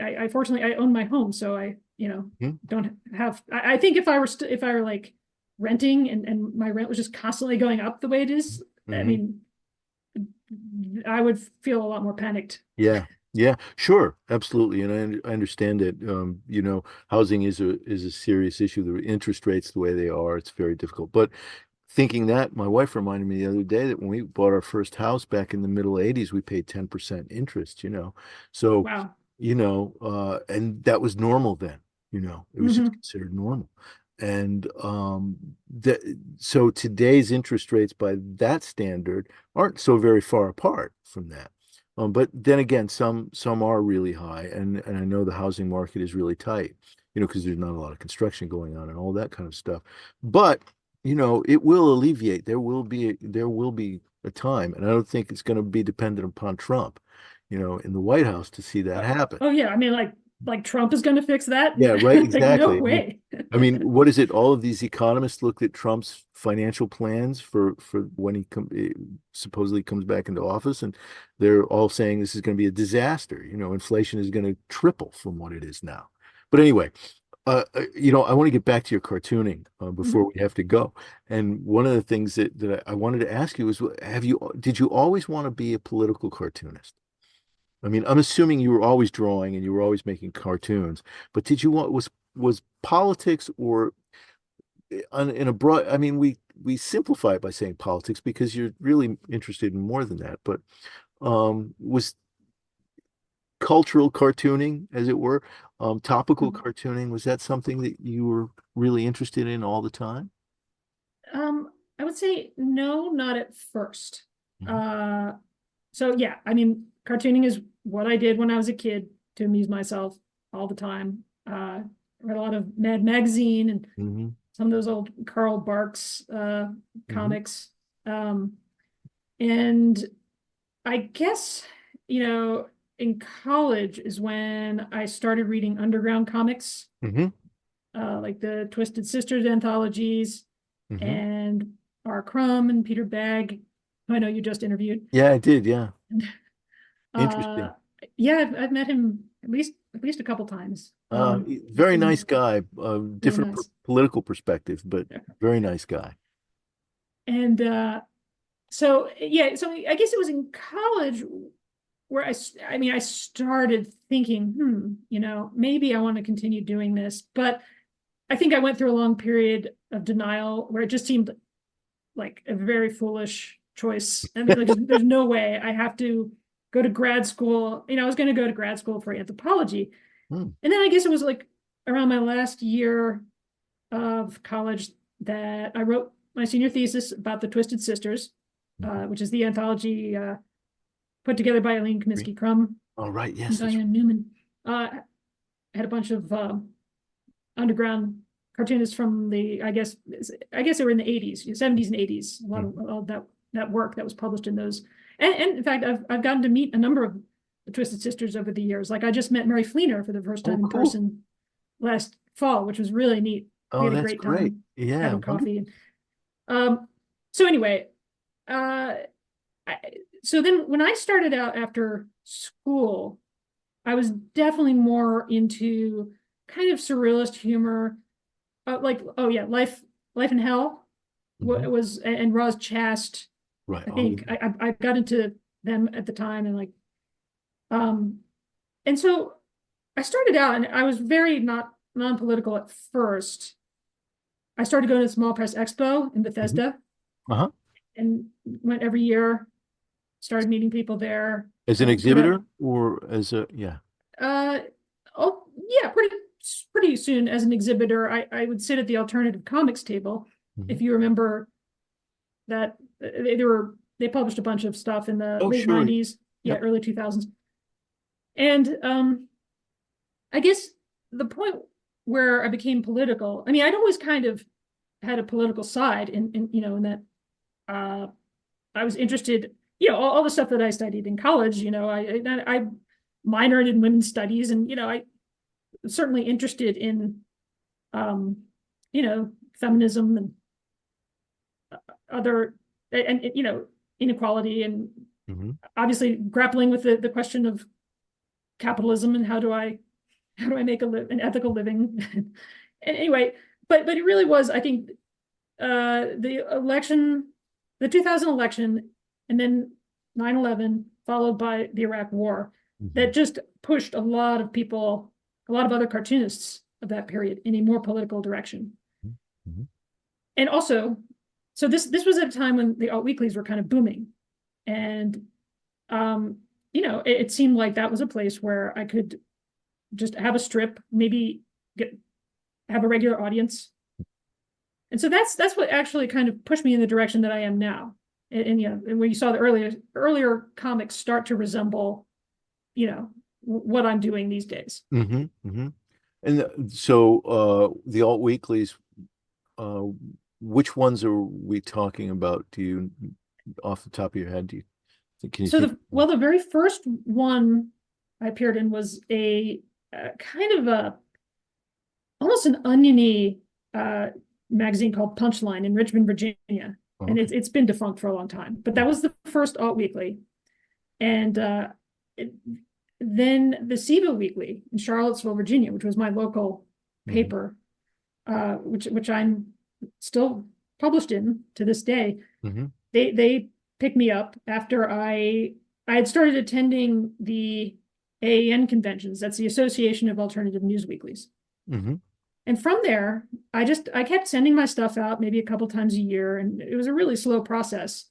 I fortunately I own my home, so I, you know, Mhm. don't have. I think if I were like renting and my rent was just constantly going up the way it is, I Hmm. mean, I would feel a lot more panicked. Yeah. Yeah, sure, absolutely, and I understand it. Housing is a serious issue. The interest rates the way they are, it's very difficult. But thinking that, my wife reminded me the other day that when we bought our first house back in the middle 80s, we paid 10% interest. So, Wow. and that was normal then, it was just Hmm. considered normal. And that so today's interest rates by that standard aren't so very far apart from that. But then again, some are really high, and I know the housing market is really tight, because there's not a lot of construction going on and all that kind of stuff. But it will alleviate. There will be a time, and I don't think it's going to be dependent upon Trump, in the White House to see that happen. Oh yeah, I mean, like Trump is going to fix that? Yeah, right, Like no exactly. way. What is it? All of these economists looked at Trump's financial plans for when supposedly comes back into office, and they're all saying this is going to be a disaster. Inflation is going to triple from what it is now. But anyway, I want to get back to your cartooning before Mhm. we have to go. And one of the things that I wanted to ask you is, did you always want to be a political cartoonist? I mean, I'm assuming you were always drawing and you were always making cartoons, but did you want was politics or in a broad, I mean, we simplify it by saying politics because you're really interested in more than that, but was cultural cartooning, as it were, topical Mhm. cartooning, was that something that you were really interested in all the time? I would say no, not at first. Mhm. Uh, so yeah, I mean, cartooning is what I did when I was a kid to amuse myself all the time. Read a lot of Mad Magazine and Hmm. some of those old Carl Barks Hmm. comics. Um, and I guess, you know, in college is when I started reading underground comics, Hmm. like the Twisted Sisters anthologies Hmm. and R. Crumb and Peter Bagg, who I know you just interviewed. Yeah, I did. Yeah. Uh, Interesting. yeah, I've met him at least a couple times. He's Very been nice guy. really Different nice. political perspective, but very nice guy. And so yeah, so I guess it was in college where I mean, I started thinking, maybe I want to continue doing this, but I think I went through a long period of denial where it just seemed like a very foolish choice. I mean, like, there's no way I have to go to grad school. I was going to go to grad school for anthropology. Hmm. And then I guess it was like around my last year of college that I wrote my senior thesis about the Twisted Sisters, Mhm. which is the anthology put together by Eileen Kaminsky Crum Oh, right. and Yes, that's Diane Newman. Had a bunch of underground cartoonists from I guess they were in the 80s, 70s and 80s. A lot right. of all that work that was published in those. And in fact, I've gotten to meet a number of the Twisted Sisters over the years. Like I just met Mary Fleener for the first Oh, time in cool. person last fall, which was really neat. We Oh, had a that's great great. time Yeah, having wonderful. coffee. Um, so anyway, uh, I, so then when I started out after school, I was definitely more into kind of surrealist humor, like, oh yeah, Life in Hell Hmm. was, and Roz Chast. Right. I Oh, think yeah. I got into them at the time, and like, um, and so I started out, and I was very not non-political at first. I started going to Small Press Expo in Hmm. Bethesda Uh-huh. and went every year, started meeting people there. As an Put up, exhibitor or as a, yeah. uh, oh yeah, pretty soon as an exhibitor. I would sit at the alternative comics table. Hmm. If you remember that, they published a bunch of stuff in the Oh, late sure. 90s, yeah, Yep. early 2000s. And I guess the point where I became political, I mean, I'd always kind of had a political side in that uh, I was interested, all the stuff that I studied in college, I minored in women's studies, and, I was certainly interested in, um, feminism and other, and, inequality, and Hmm. obviously grappling with the question of capitalism and how do I make an ethical living. And anyway, but it really was, I think, the election, the 2000 election, and then 9/11, followed by the Iraq War, Hmm. that just pushed a lot of people, a lot of other cartoonists of that period in a more political direction. Hmm. And also, so this was at a time when the alt weeklies were kind of booming, and um, it seemed like that was a place where I could just have a strip, maybe get have a regular audience. And so that's what actually kind of pushed me in the direction that I am now. And when you saw the earlier comics start to resemble, what I'm doing these days. Hmm. Hmm. And so the alt weeklies, uh, which ones are we talking about? Do you, off the top of your head, can you So think? the very first one I appeared in was a kind of a almost an oniony uh, magazine called Punchline in Richmond, Virginia, and Okay. it's been defunct for a long time. But that was the first alt weekly, and it, then the SIVA Weekly in Charlottesville, Virginia, which was my local Hmm. paper, which I'm still published in to this day. Hmm. They picked me up after I had started attending the AAN conventions. That's the Association of Alternative News Weeklies. Hmm. And from there, I kept sending my stuff out maybe a couple times a year, and it was a really slow process.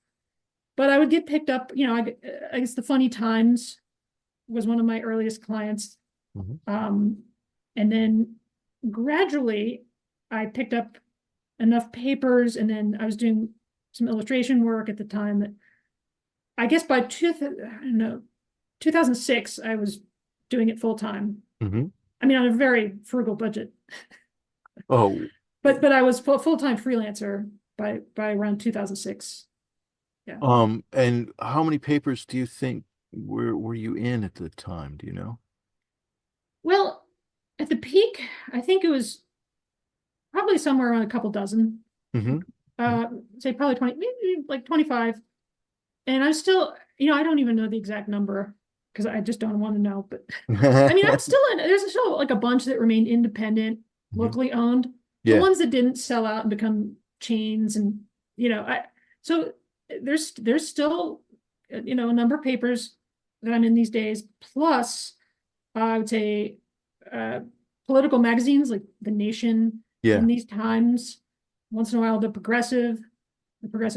But I would get picked up. I guess the Funny Times was one of my earliest clients, Hmm. um, and then gradually I picked up enough papers, and then I was doing some illustration work at the time that I guess by I don't know, 2006 I was doing it full time. Hmm. I mean, on a very frugal budget, Oh, but I was full time freelancer by around 2006. Yeah. and how many papers do you think were you in at the time? Do you know? Well, at the peak, I think it was probably somewhere around a couple dozen. Hmm. Uh, say probably 20, maybe like 25. And I'm still, I don't even know the exact number because I just don't want to know. But I mean, I'm still in, there's still like a bunch that remain independent, Hmm. locally owned. The Yeah. ones that didn't sell out and become chains, and, so there's still, a number of papers that I'm in these days. Plus, I would say, uh, political magazines like The Nation, Yeah. in these times, once in a while, the Progressive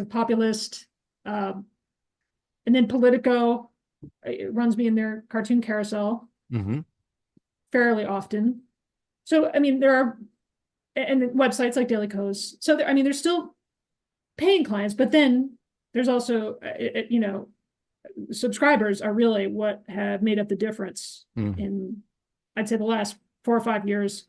Populist, um, and then Politico, it runs me in their cartoon carousel Hmm. fairly often. So, I mean, there are, and websites like Daily Kos. So, I mean, there's still paying clients, but then there's also, subscribers are really what have made up the difference Hmm. in, I'd say, the last 4 or 5 years.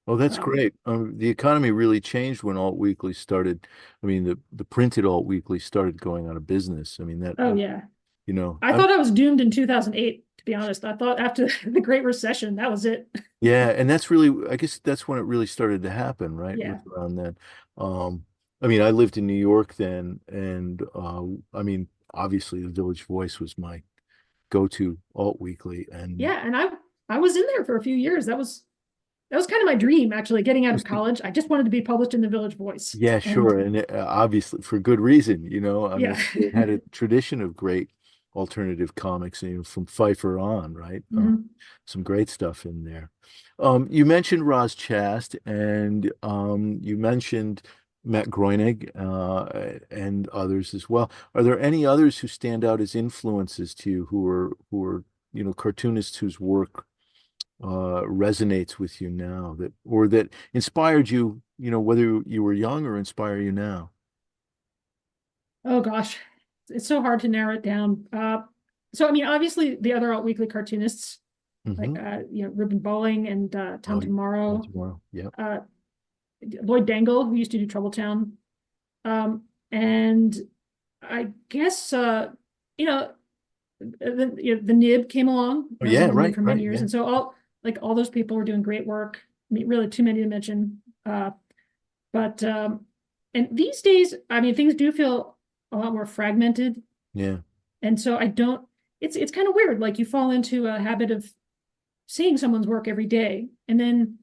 Oh, that's Um, great. The economy really changed when alt weekly started. I mean, the printed alt weekly started going out of business. I mean, that, oh yeah. I I'm, thought I was doomed in 2008, to be honest. I thought after the Great Recession, that was it. yeah, and that's really, I guess that's when it really started to happen, right? Was Yeah. around then. Um, I mean, I lived in New York then, and I mean, obviously the Village Voice was my go-to alt weekly, and Yeah, and I was in there for a few years. That was kind of my dream, actually, getting out of college. I just wanted to be published in the Village Voice. yeah, And sure, and obviously for good reason. I yeah. mean, it had a tradition of great alternative comics, from Pfeiffer on, right? Mhm. Some great stuff in there. You mentioned Roz Chast, and you mentioned Matt Groening, and others as well. Are there any others who stand out as influences to you, who are cartoonists whose work resonates with you now, that inspired you, whether you were young or inspire you now? Oh gosh, it's so hard to narrow it down. So I mean, obviously the other alt weekly cartoonists, like Mm-hmm. Ruben Bowling and Oh, Tom Tomorrow, tomorrow. Yep. uh, Lloyd Dangle, who used to do Trouble Town, and I guess you know the Nib came along. Oh, I was yeah, in the Nib right, for many right, years, yeah. and so all those people were doing great work. I mean, really too many to mention. But and these days, I mean, things do feel a lot more fragmented, Yeah. and so I don't. It's kind of weird. Like you fall into a habit of seeing someone's work every day, and then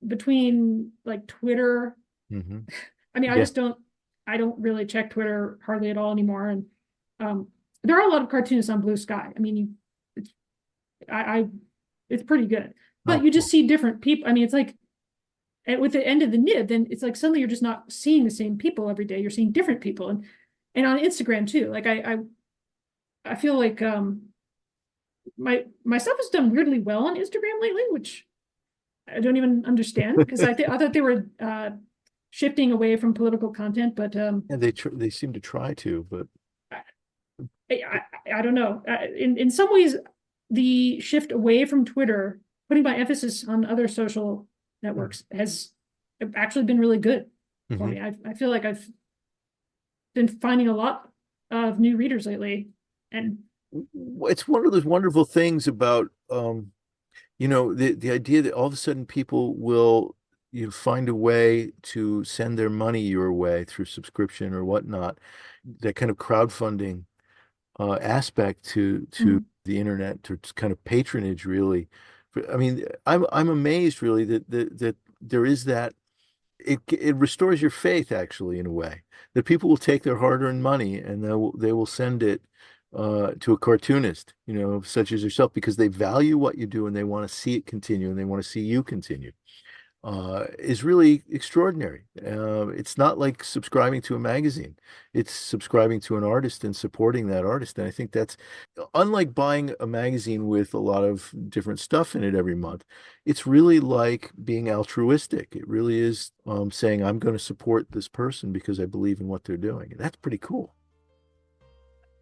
between like Twitter, Mm-hmm. I mean, Yeah. I don't really check Twitter hardly at all anymore, and um, there are a lot of cartoonists on Blue Sky. I mean, it's I it's pretty good, Oh, but you just cool. see different people. I mean, it's like and with the end of the Nib, then it's like suddenly you're just not seeing the same people every day. You're seeing different people, and on Instagram too. Like I feel like my stuff has done weirdly well on Instagram lately, which I don't even understand because I thought they were shifting away from political content, but Yeah, they seem to try to, but I don't know. In some ways, the shift away from Twitter, putting my emphasis on other social networks, has actually been really good for Mhm. me. I feel like I've been finding a lot of new readers lately, and It's one of those wonderful things about the idea that all of a sudden people will find a way to send their money your way through subscription or whatnot. That kind of crowdfunding aspect to mm, the internet, to kind of patronage, really. I mean, I'm amazed, really, that there is that. It restores your faith, actually, in a way, that people will take their hard-earned money and they will send it to a cartoonist, such as yourself, because they value what you do and they want to see it continue and they want to see you continue. Is really extraordinary. It's not like subscribing to a magazine. It's subscribing to an artist and supporting that artist. And I think that's unlike buying a magazine with a lot of different stuff in it every month. It's really like being altruistic. It really is saying, I'm going to support this person because I believe in what they're doing. And that's pretty cool.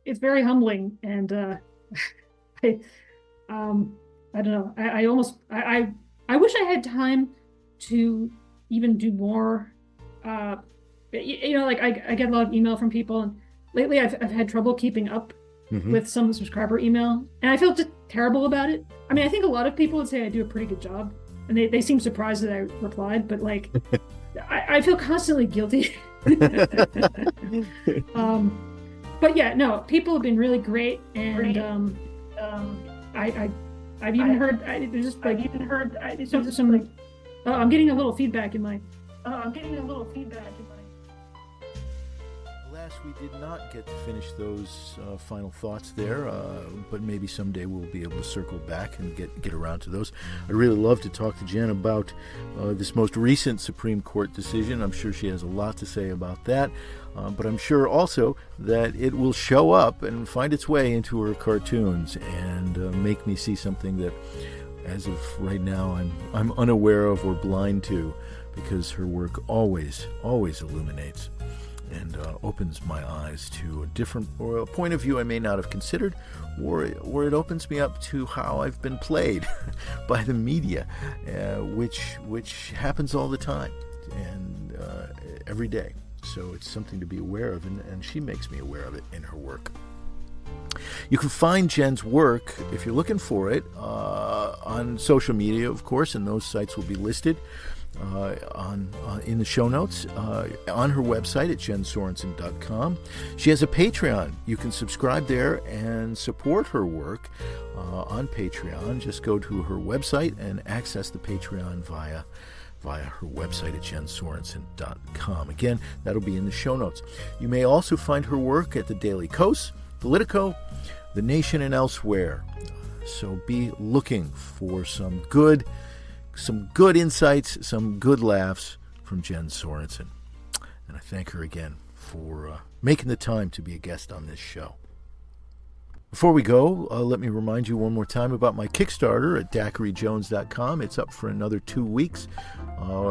it's very humbling. And I, um, I don't know. I almost I wish I had time to even do more. Uh, like I get a lot of email from people, and lately I've had trouble keeping up Hmm. with some subscriber email, and I feel just terrible about it. I mean, I think a lot of people would say I do a pretty good job, and they seem surprised that I replied, but like I feel constantly guilty. um, but yeah, no, people have been really great, and I I've even heard there's just like even heard some like I'm getting a little feedback in my I'm getting a little feedback in my Alas, we did not get to finish those final thoughts there, but maybe someday we'll be able to circle back and get around to those. I'd really love to talk to Jen about this most recent Supreme Court decision. I'm sure she has a lot to say about that, but I'm sure also that it will show up and find its way into her cartoons and make me see something that, as of right now, I'm unaware of or blind to, because her work always illuminates and opens my eyes to a different or a point of view I may not have considered, or it opens me up to how I've been played by the media, which happens all the time and every day. So it's something to be aware of, and she makes me aware of it in her work. You can find Jen's work, if you're looking for it, on social media, of course, and those sites will be listed in the show notes, on her website at jensorensen.com. She has a Patreon. You can subscribe there and support her work on Patreon. Just go to her website and access the Patreon via her website at jensorensen.com. Again, that'll be in the show notes. You may also find her work at the Daily Kos, Politico, The Nation, and elsewhere. So be looking for some good insights, some good laughs from Jen Sorensen. And I thank her again for making the time to be a guest on this show. Before we go, let me remind you one more time about my Kickstarter at daiquirijones.com. It's up for another 2 weeks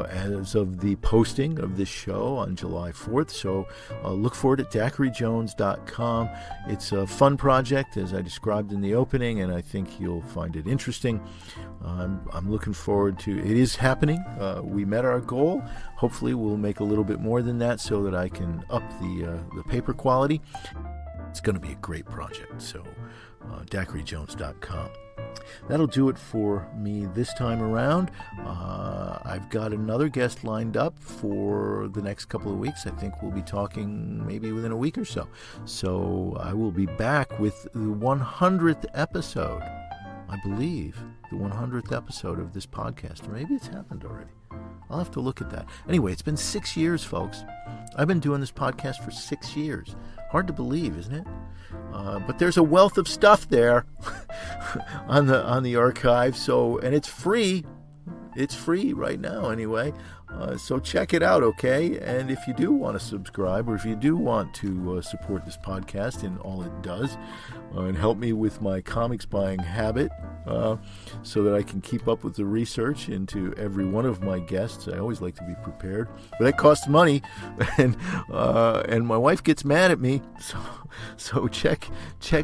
as of the posting of this show on July 4th. So look for it at daiquirijones.com. It's a fun project, as I described in the opening, and I think you'll find it interesting. I'm looking forward to it. Is happening. We met our goal. Hopefully we'll make a little bit more than that so that I can up the paper quality. It's going to be a great project, so daiquirijones.com. That'll do it for me this time around. I've got another guest lined up for the next couple of weeks. I think we'll be talking maybe within a week or so. So I will be back with the 100th episode, I believe, the 100th episode of this podcast. Or maybe it's happened already. I'll have to look at that. Anyway, it's been 6 years, folks. I've been doing this podcast for 6 years. Hard to believe, isn't it? But there's a wealth of stuff there on the archive. So, and it's free. It's free right now, anyway. So check it out, okay? And if you do want to subscribe, or if you do want to support this podcast in all it does, and help me with my comics buying habit, so that I can keep up with the research into every one of my guests. I always like to be prepared, but that costs money, and my wife gets mad at me. So check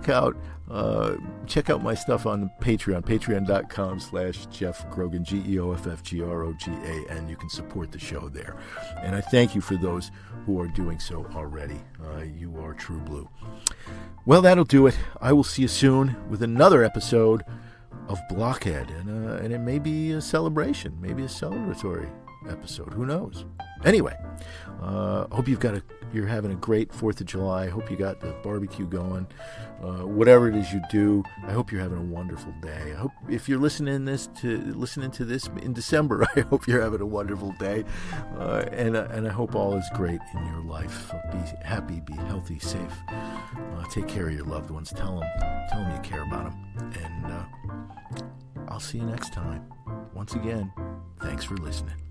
out my stuff on Patreon, patreon.com/Geoff Grogan, GeoffGrogan. You can support the show there. And I thank you for those who are doing so already. You are true blue. Well, that'll do it. I will see you soon with another episode of Blockhead. And it may be a celebration, maybe a celebratory episode. Who knows? Anyway, hope you're having a great 4th of July. Hope you got the barbecue going. Whatever it is you do, I hope you're having a wonderful day. I hope if you're listening to this in December, I hope you're having a wonderful day. And I hope all is great in your life. Be happy, be healthy, safe. Take care of your loved ones. Tell them you care about them. And I'll see you next time. Once again, thanks for listening.